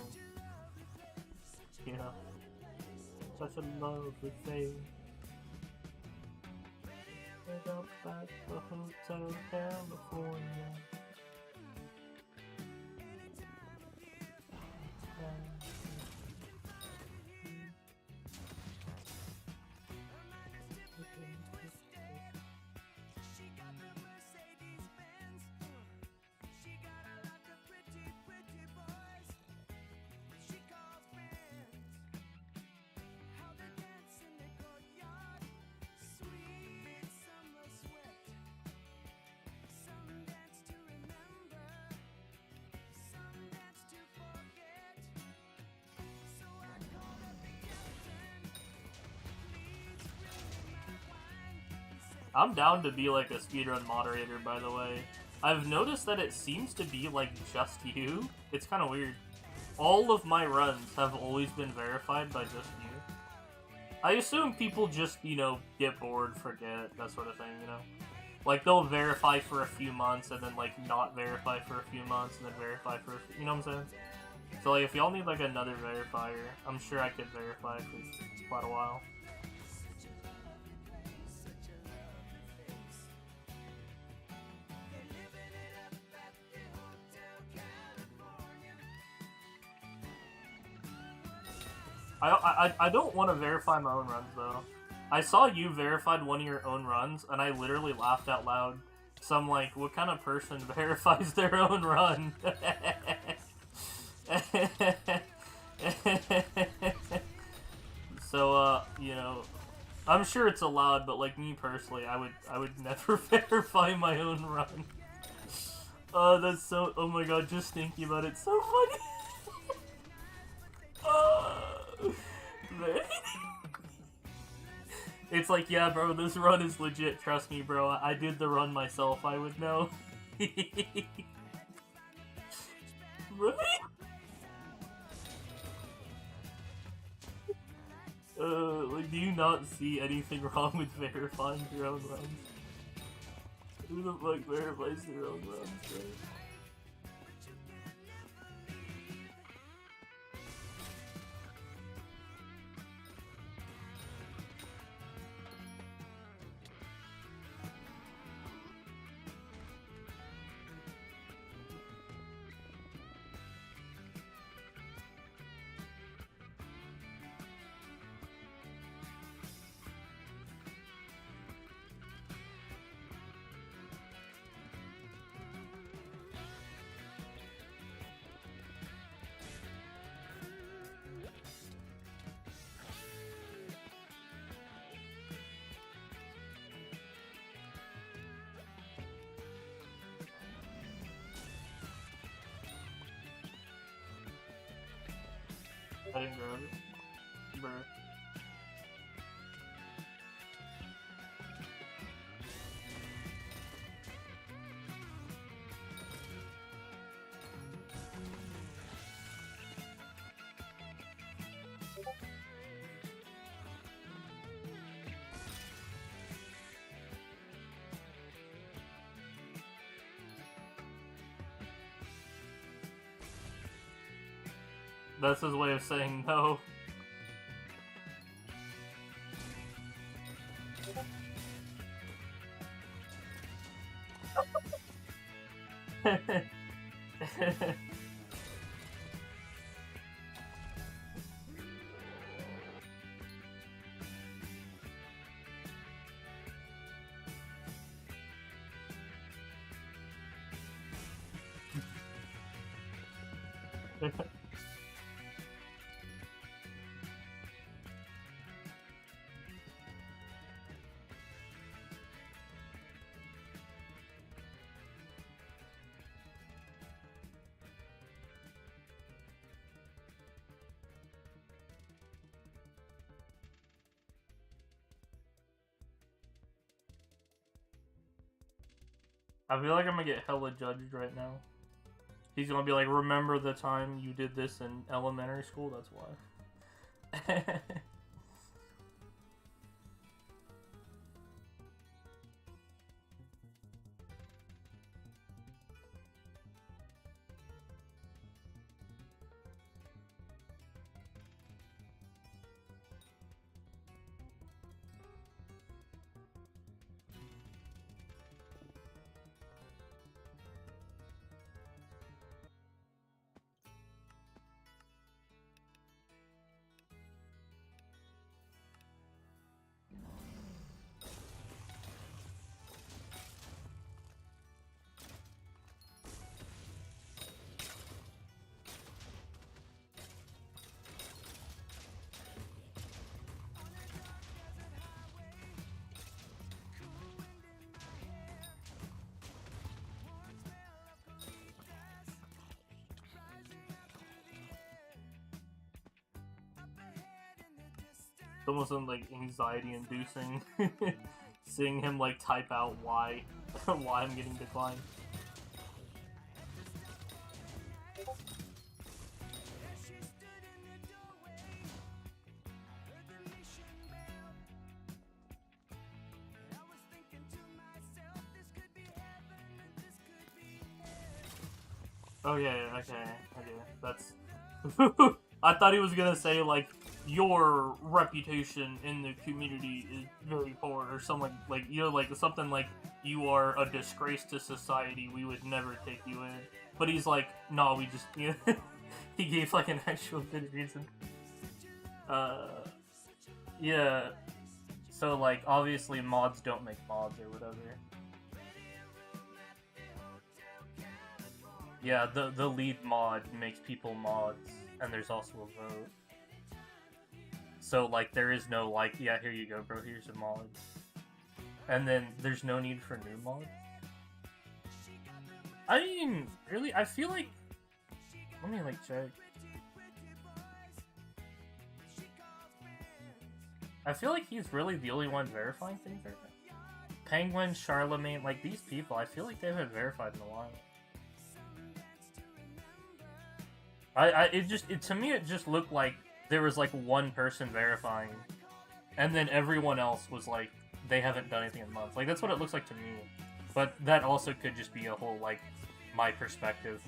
You know? Such a lovely thing. Up at the Hotel California. I'm down to be like a speedrun moderator, by the way. I've noticed that it seems to be like just you. It's kind of weird. All of my runs have always been verified by just you. I assume people just, you know, get bored, forget, that sort of thing, you know? Like, they'll verify for a few months, and then, like, not verify for a few months, and then verify for a few, you know what I'm saying? So, like, if y'all need, like, another verifier, I'm sure I could verify for quite a while. I don't want to verify my own runs, though. I saw you verified one of your own runs, and I literally laughed out loud. So I'm like, what kind of person verifies their own run? So, you know, I'm sure it's allowed, but like me personally, I would never verify my own run. Oh, that's so, oh my god, just thinking about it's so funny. It's like, yeah, bro, this run is legit, trust me, bro. I did the run myself, I would know. Right? Like, do you not see anything wrong with verifying your own runs? Who the fuck verifies their own runs, bro? I didn't grab it. Bruh. That's his way of saying no. I feel like I'm gonna get hella judged right now. He's gonna be like, remember the time you did this in elementary school? That's why. It's almost like anxiety-inducing seeing him like type out why why I'm getting declined. Oh yeah, okay. That's. I thought he was gonna say like, your reputation in the community is very poor, or something like you know, like something like you are a disgrace to society. We would never take you in. But he's like, no, we just you know, he gave like an actual good reason. Yeah. So like, obviously mods don't make mods or whatever. Yeah, the lead mod makes people mods, and there's also a vote. So, like, there is no, like, yeah, here you go, bro, here's a mod. And then there's no need for new mods. I mean, really, I feel like... Let me, like, check. I feel like he's really the only one verifying things right now. Penguin, Charlemagne, like, these people, I feel like they haven't verified in a while. To me, it just looked like there was like one person verifying, and then everyone else was like, they haven't done anything in months. Like, that's what it looks like to me. But that also could just be a whole, like, my perspective.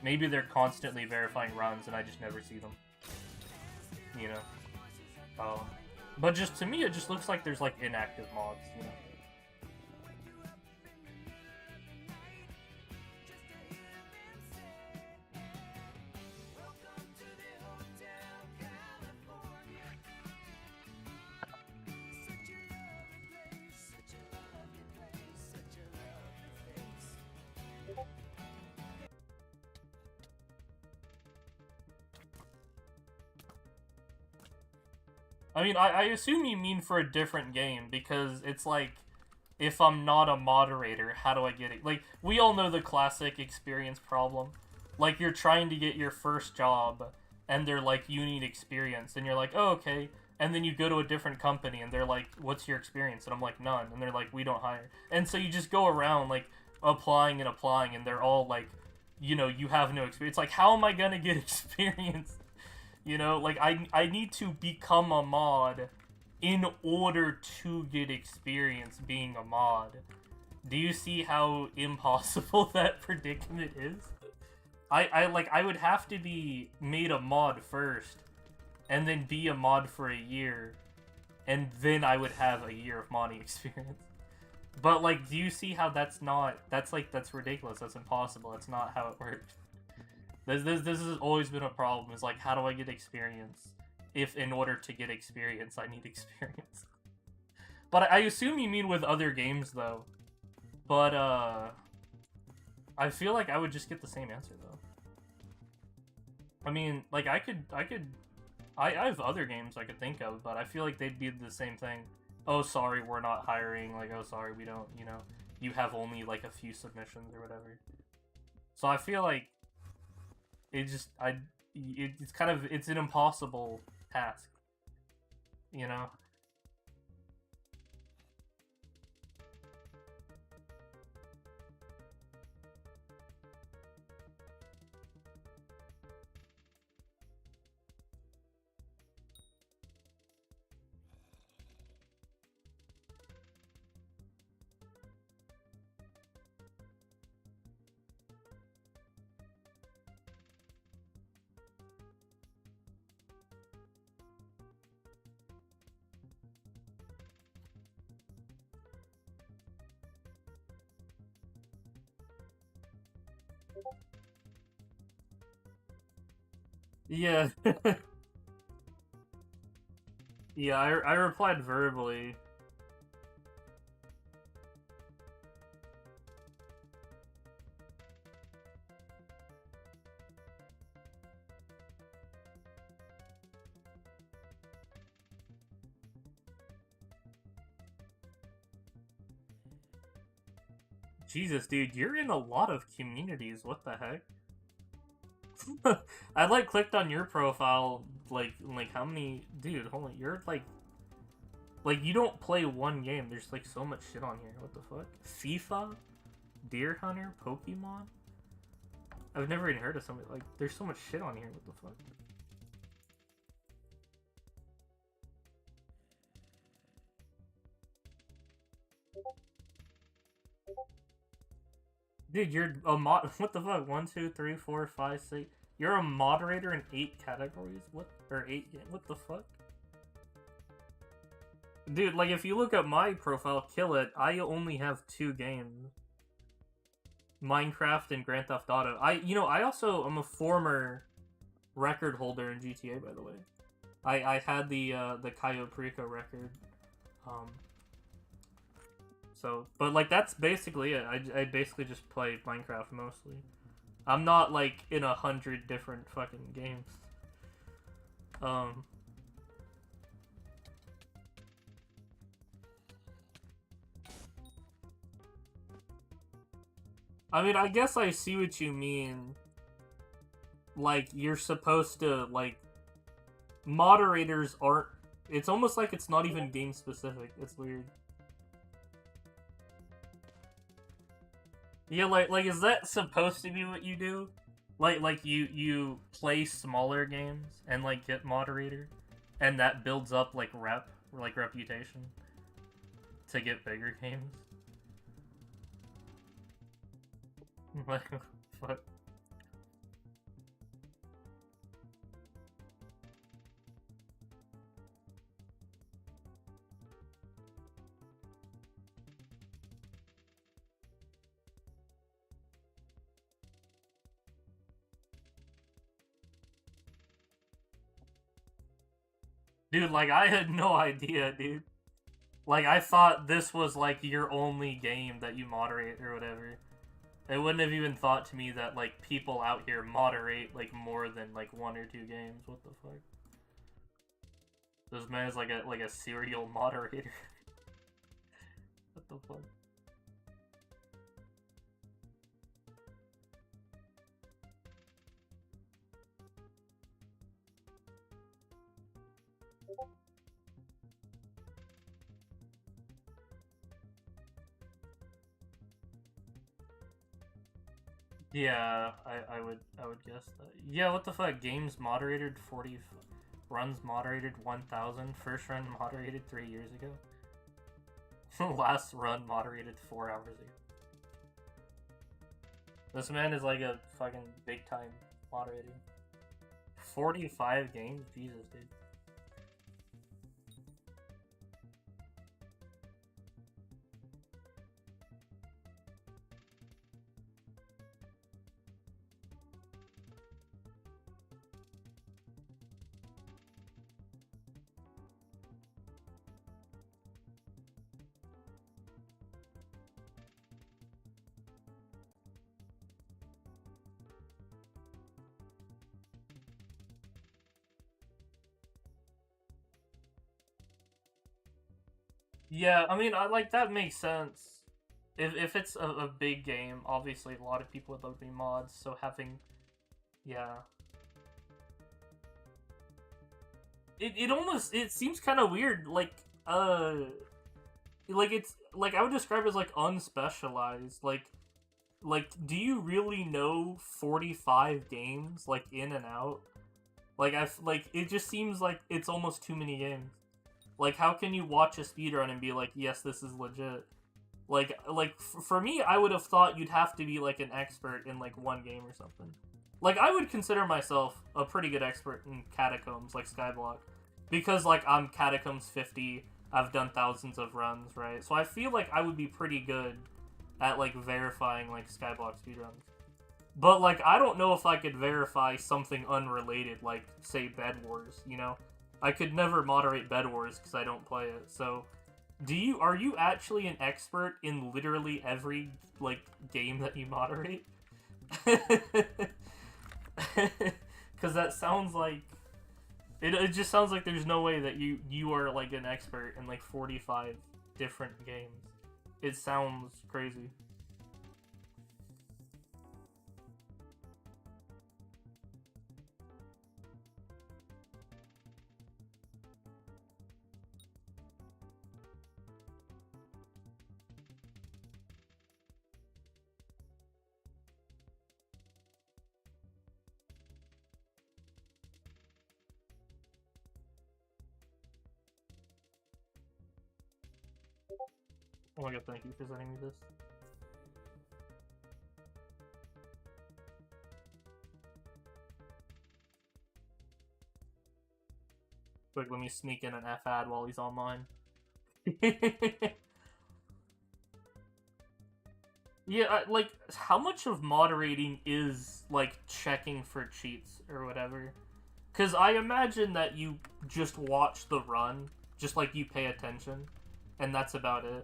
Maybe they're constantly verifying runs and I just never see them. You know? But just, to me, it just looks like there's, like, inactive mods, you know? I mean, I assume you mean for a different game, because it's like, if I'm not a moderator, how do I get it? Like, we all know the classic experience problem. Like, you're trying to get your first job, and they're like, you need experience, and you're like, oh, okay. And then you go to a different company, and they're like, what's your experience? And I'm like, none. And they're like, we don't hire. And so you just go around, like, applying, and they're all like, you know, you have no experience. Like, how am I gonna get experience? You know, like, I need to become a mod in order to get experience being a mod. Do you see how impossible that predicament is? I would have to be made a mod first, and then be a mod for a year, and then I would have a year of modding experience. But, like, do you see how that's ridiculous, that's impossible, that's not how it works. This has always been a problem, is like, how do I get experience if in order to get experience I need experience? But I assume you mean with other games, though. But, I feel like I would just get the same answer, though. I mean, like, I have other games I could think of, but I feel like they'd be the same thing. Oh, sorry, we're not hiring, like, oh, sorry, we don't, you know, you have only, like, a few submissions or whatever. So I feel like it's an impossible task, you know? Yeah. Yeah, I replied verbally. Jesus, dude, you're in a lot of communities. What the heck? I like clicked on your profile, like how many, dude, holy, you're like you don't play one game, there's like so much shit on here. What the fuck? FIFA? Deer Hunter? Pokemon? I've never even heard of somebody, like, there's so much shit on here. What the fuck? Dude, you're a mod. What the fuck? 1, 2, 3, 4, 5, 6. You're a moderator in 8 categories? What? Or 8? What the fuck? Dude, like, if you look at my profile, KillIt, I only have 2 games. Minecraft and Grand Theft Auto. I also am a former record holder in GTA, by the way. I had the Cayo Perico record. So, but like that's basically it. I basically just play Minecraft mostly. I'm not like in 100 different fucking games. I mean, I guess I see what you mean. Like, you're supposed to, like, moderators aren't, it's almost like it's not even game specific. It's weird. Yeah, like, is that supposed to be what you do? Like you play smaller games and, like, get moderator? And that builds up, like, reputation? To get bigger games? Like, fuck. Dude, like, I had no idea, dude. Like, I thought this was, like, your only game that you moderate or whatever. It wouldn't have even thought to me that, like, people out here moderate, like, more than, like, 1 or 2 games. What the fuck? This man is like a serial moderator. What the fuck? Yeah, I would guess that. Yeah, what the fuck? Games moderated 40, runs moderated 1,000, first run moderated 3 years ago. Last run moderated 4 hours ago. This man is like a fucking big time moderator. 45 games? Jesus, dude. Yeah, I mean, like, that makes sense. If it's a big game, obviously a lot of people would love to be mods, so having... Yeah. It almost, it seems kind of weird, like, it's, like, I would describe it as, like, unspecialized, like, do you really know 45 games, like, in and out? Like, it just seems like it's almost too many games. Like, how can you watch a speedrun and be like, yes, this is legit? Like, for me, I would have thought you'd have to be, like, an expert in, like, one game or something. Like, I would consider myself a pretty good expert in Catacombs, like Skyblock. Because, like, I'm Catacombs 50, I've done thousands of runs, right? So I feel like I would be pretty good at, like, verifying, like, Skyblock speedruns. But, like, I don't know if I could verify something unrelated, like, say, Bedwars, you know? I could never moderate Bedwars because I don't play it, so... Are you actually an expert in literally every, like, game that you moderate? Because that sounds like... It just sounds like there's no way that you are, like, an expert in, like, 45 different games. It sounds crazy. Oh my god, thank you for sending me this. Quick, let me sneak in an F ad while he's online. Yeah, like, how much of moderating is, like, checking for cheats or whatever? Because I imagine that you just watch the run, just, like, you pay attention, and that's about it.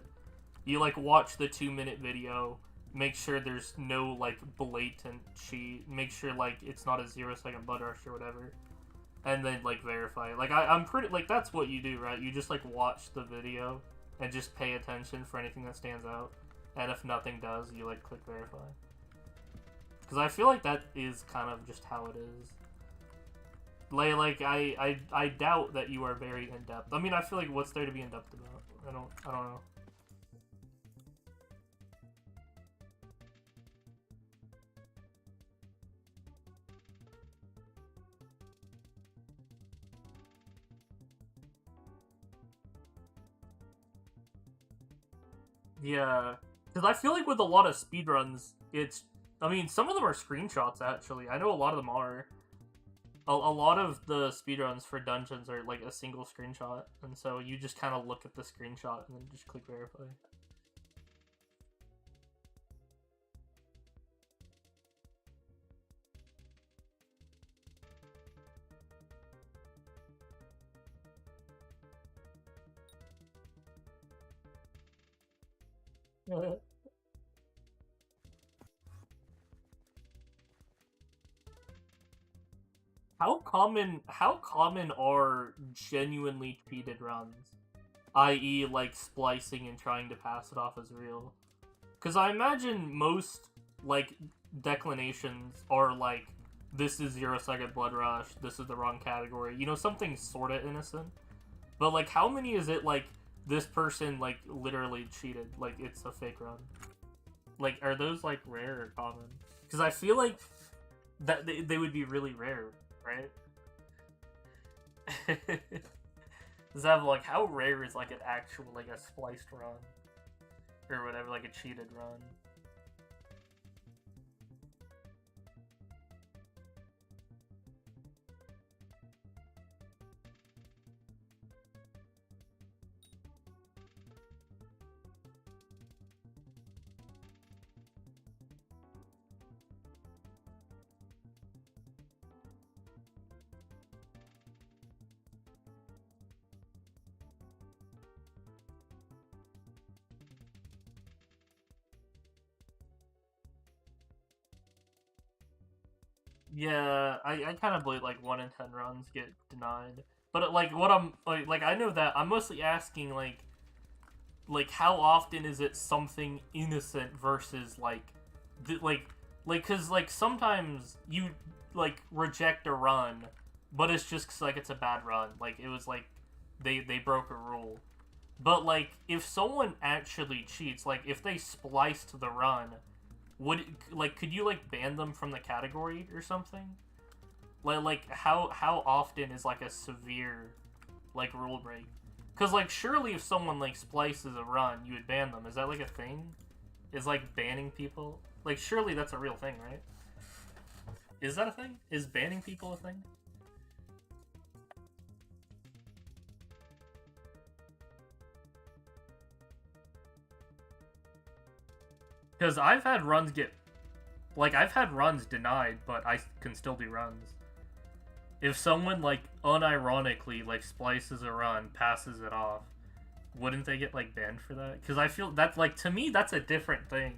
You, like, watch the 2-minute video, make sure there's no, like, blatant cheat, make sure, like, it's not a 0-second blood rush or whatever, and then, like, verify it. Like, I'm pretty, like, that's what you do, right? You just, like, watch the video and just pay attention for anything that stands out, and if nothing does, you, like, click verify. Because I feel like that is kind of just how it is. Like, I doubt that you are very in-depth. I mean, I feel like what's there to be in-depth about? I don't know. Yeah, because I feel like with a lot of speedruns, I mean, some of them are screenshots, actually. I know a lot of them are. A lot of the speedruns for dungeons are, like, a single screenshot, and so you just kind of look at the screenshot and then just click verify. How common are genuinely cheated runs? I.e., like, splicing and trying to pass it off as real? Because I imagine most, like, declinations are, like, this is 0-second blood rush, this is the wrong category. You know, something sorta innocent. But, like, how many is it, like, this person, like, literally cheated? Like, it's a fake run. Like, are those, like, rare or common? Because I feel like that they would be really rare, right? Zav, like, how rare is, like, an actual, like, a spliced run? Or whatever, like, a cheated run? Yeah, I kind of believe, like, 1 in 10 runs get denied. But, like, what I'm, like, I know that, I'm mostly asking, like, how often is it something innocent versus, like, cause, like, sometimes you, like, reject a run, but it's just 'cause, like, it's a bad run. Like, it was, like, they broke a rule. But, like, if someone actually cheats, like, if they spliced the run, could you, like, ban them from the category or something? Like, how often is, like, a severe, like, rule break? Because, like, surely if someone, like, splices a run, you would ban them. Is that, like, a thing? Is, like, banning people? Like, surely that's a real thing, right? Is that a thing? Is banning people a thing? Because I've had runs get Like, I've had runs denied, but I can still do runs. If someone, like, unironically, like, splices a run, passes it off, wouldn't they get, like, banned for that? Because I feel that, like, to me, that's a different thing.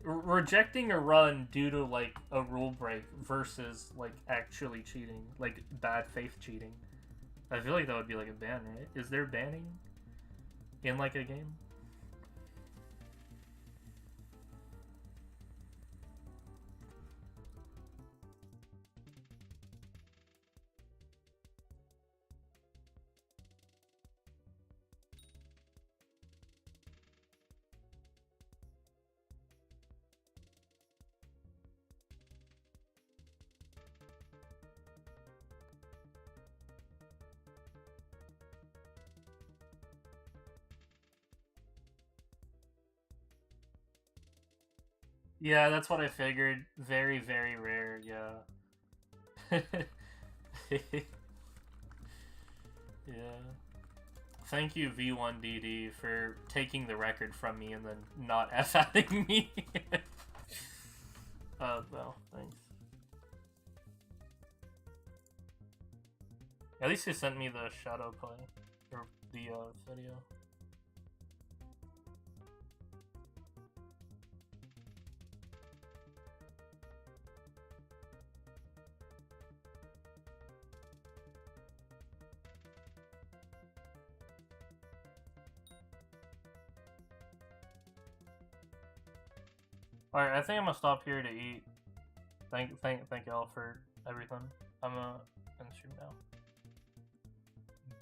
Rejecting a run due to, like, a rule break versus, like, actually cheating. Like, bad faith cheating. I feel like that would be, like, a ban, right? Is there banning in, like, a game? Yeah, that's what I figured. Very, very rare, yeah. Yeah. Thank you, V1DD, for taking the record from me and then not F-adding me. Well, thanks. At least you sent me the shadow play, or the, video. Alright, I think I'm gonna stop here to eat. Thank y'all for everything. I'm gonna end the stream now.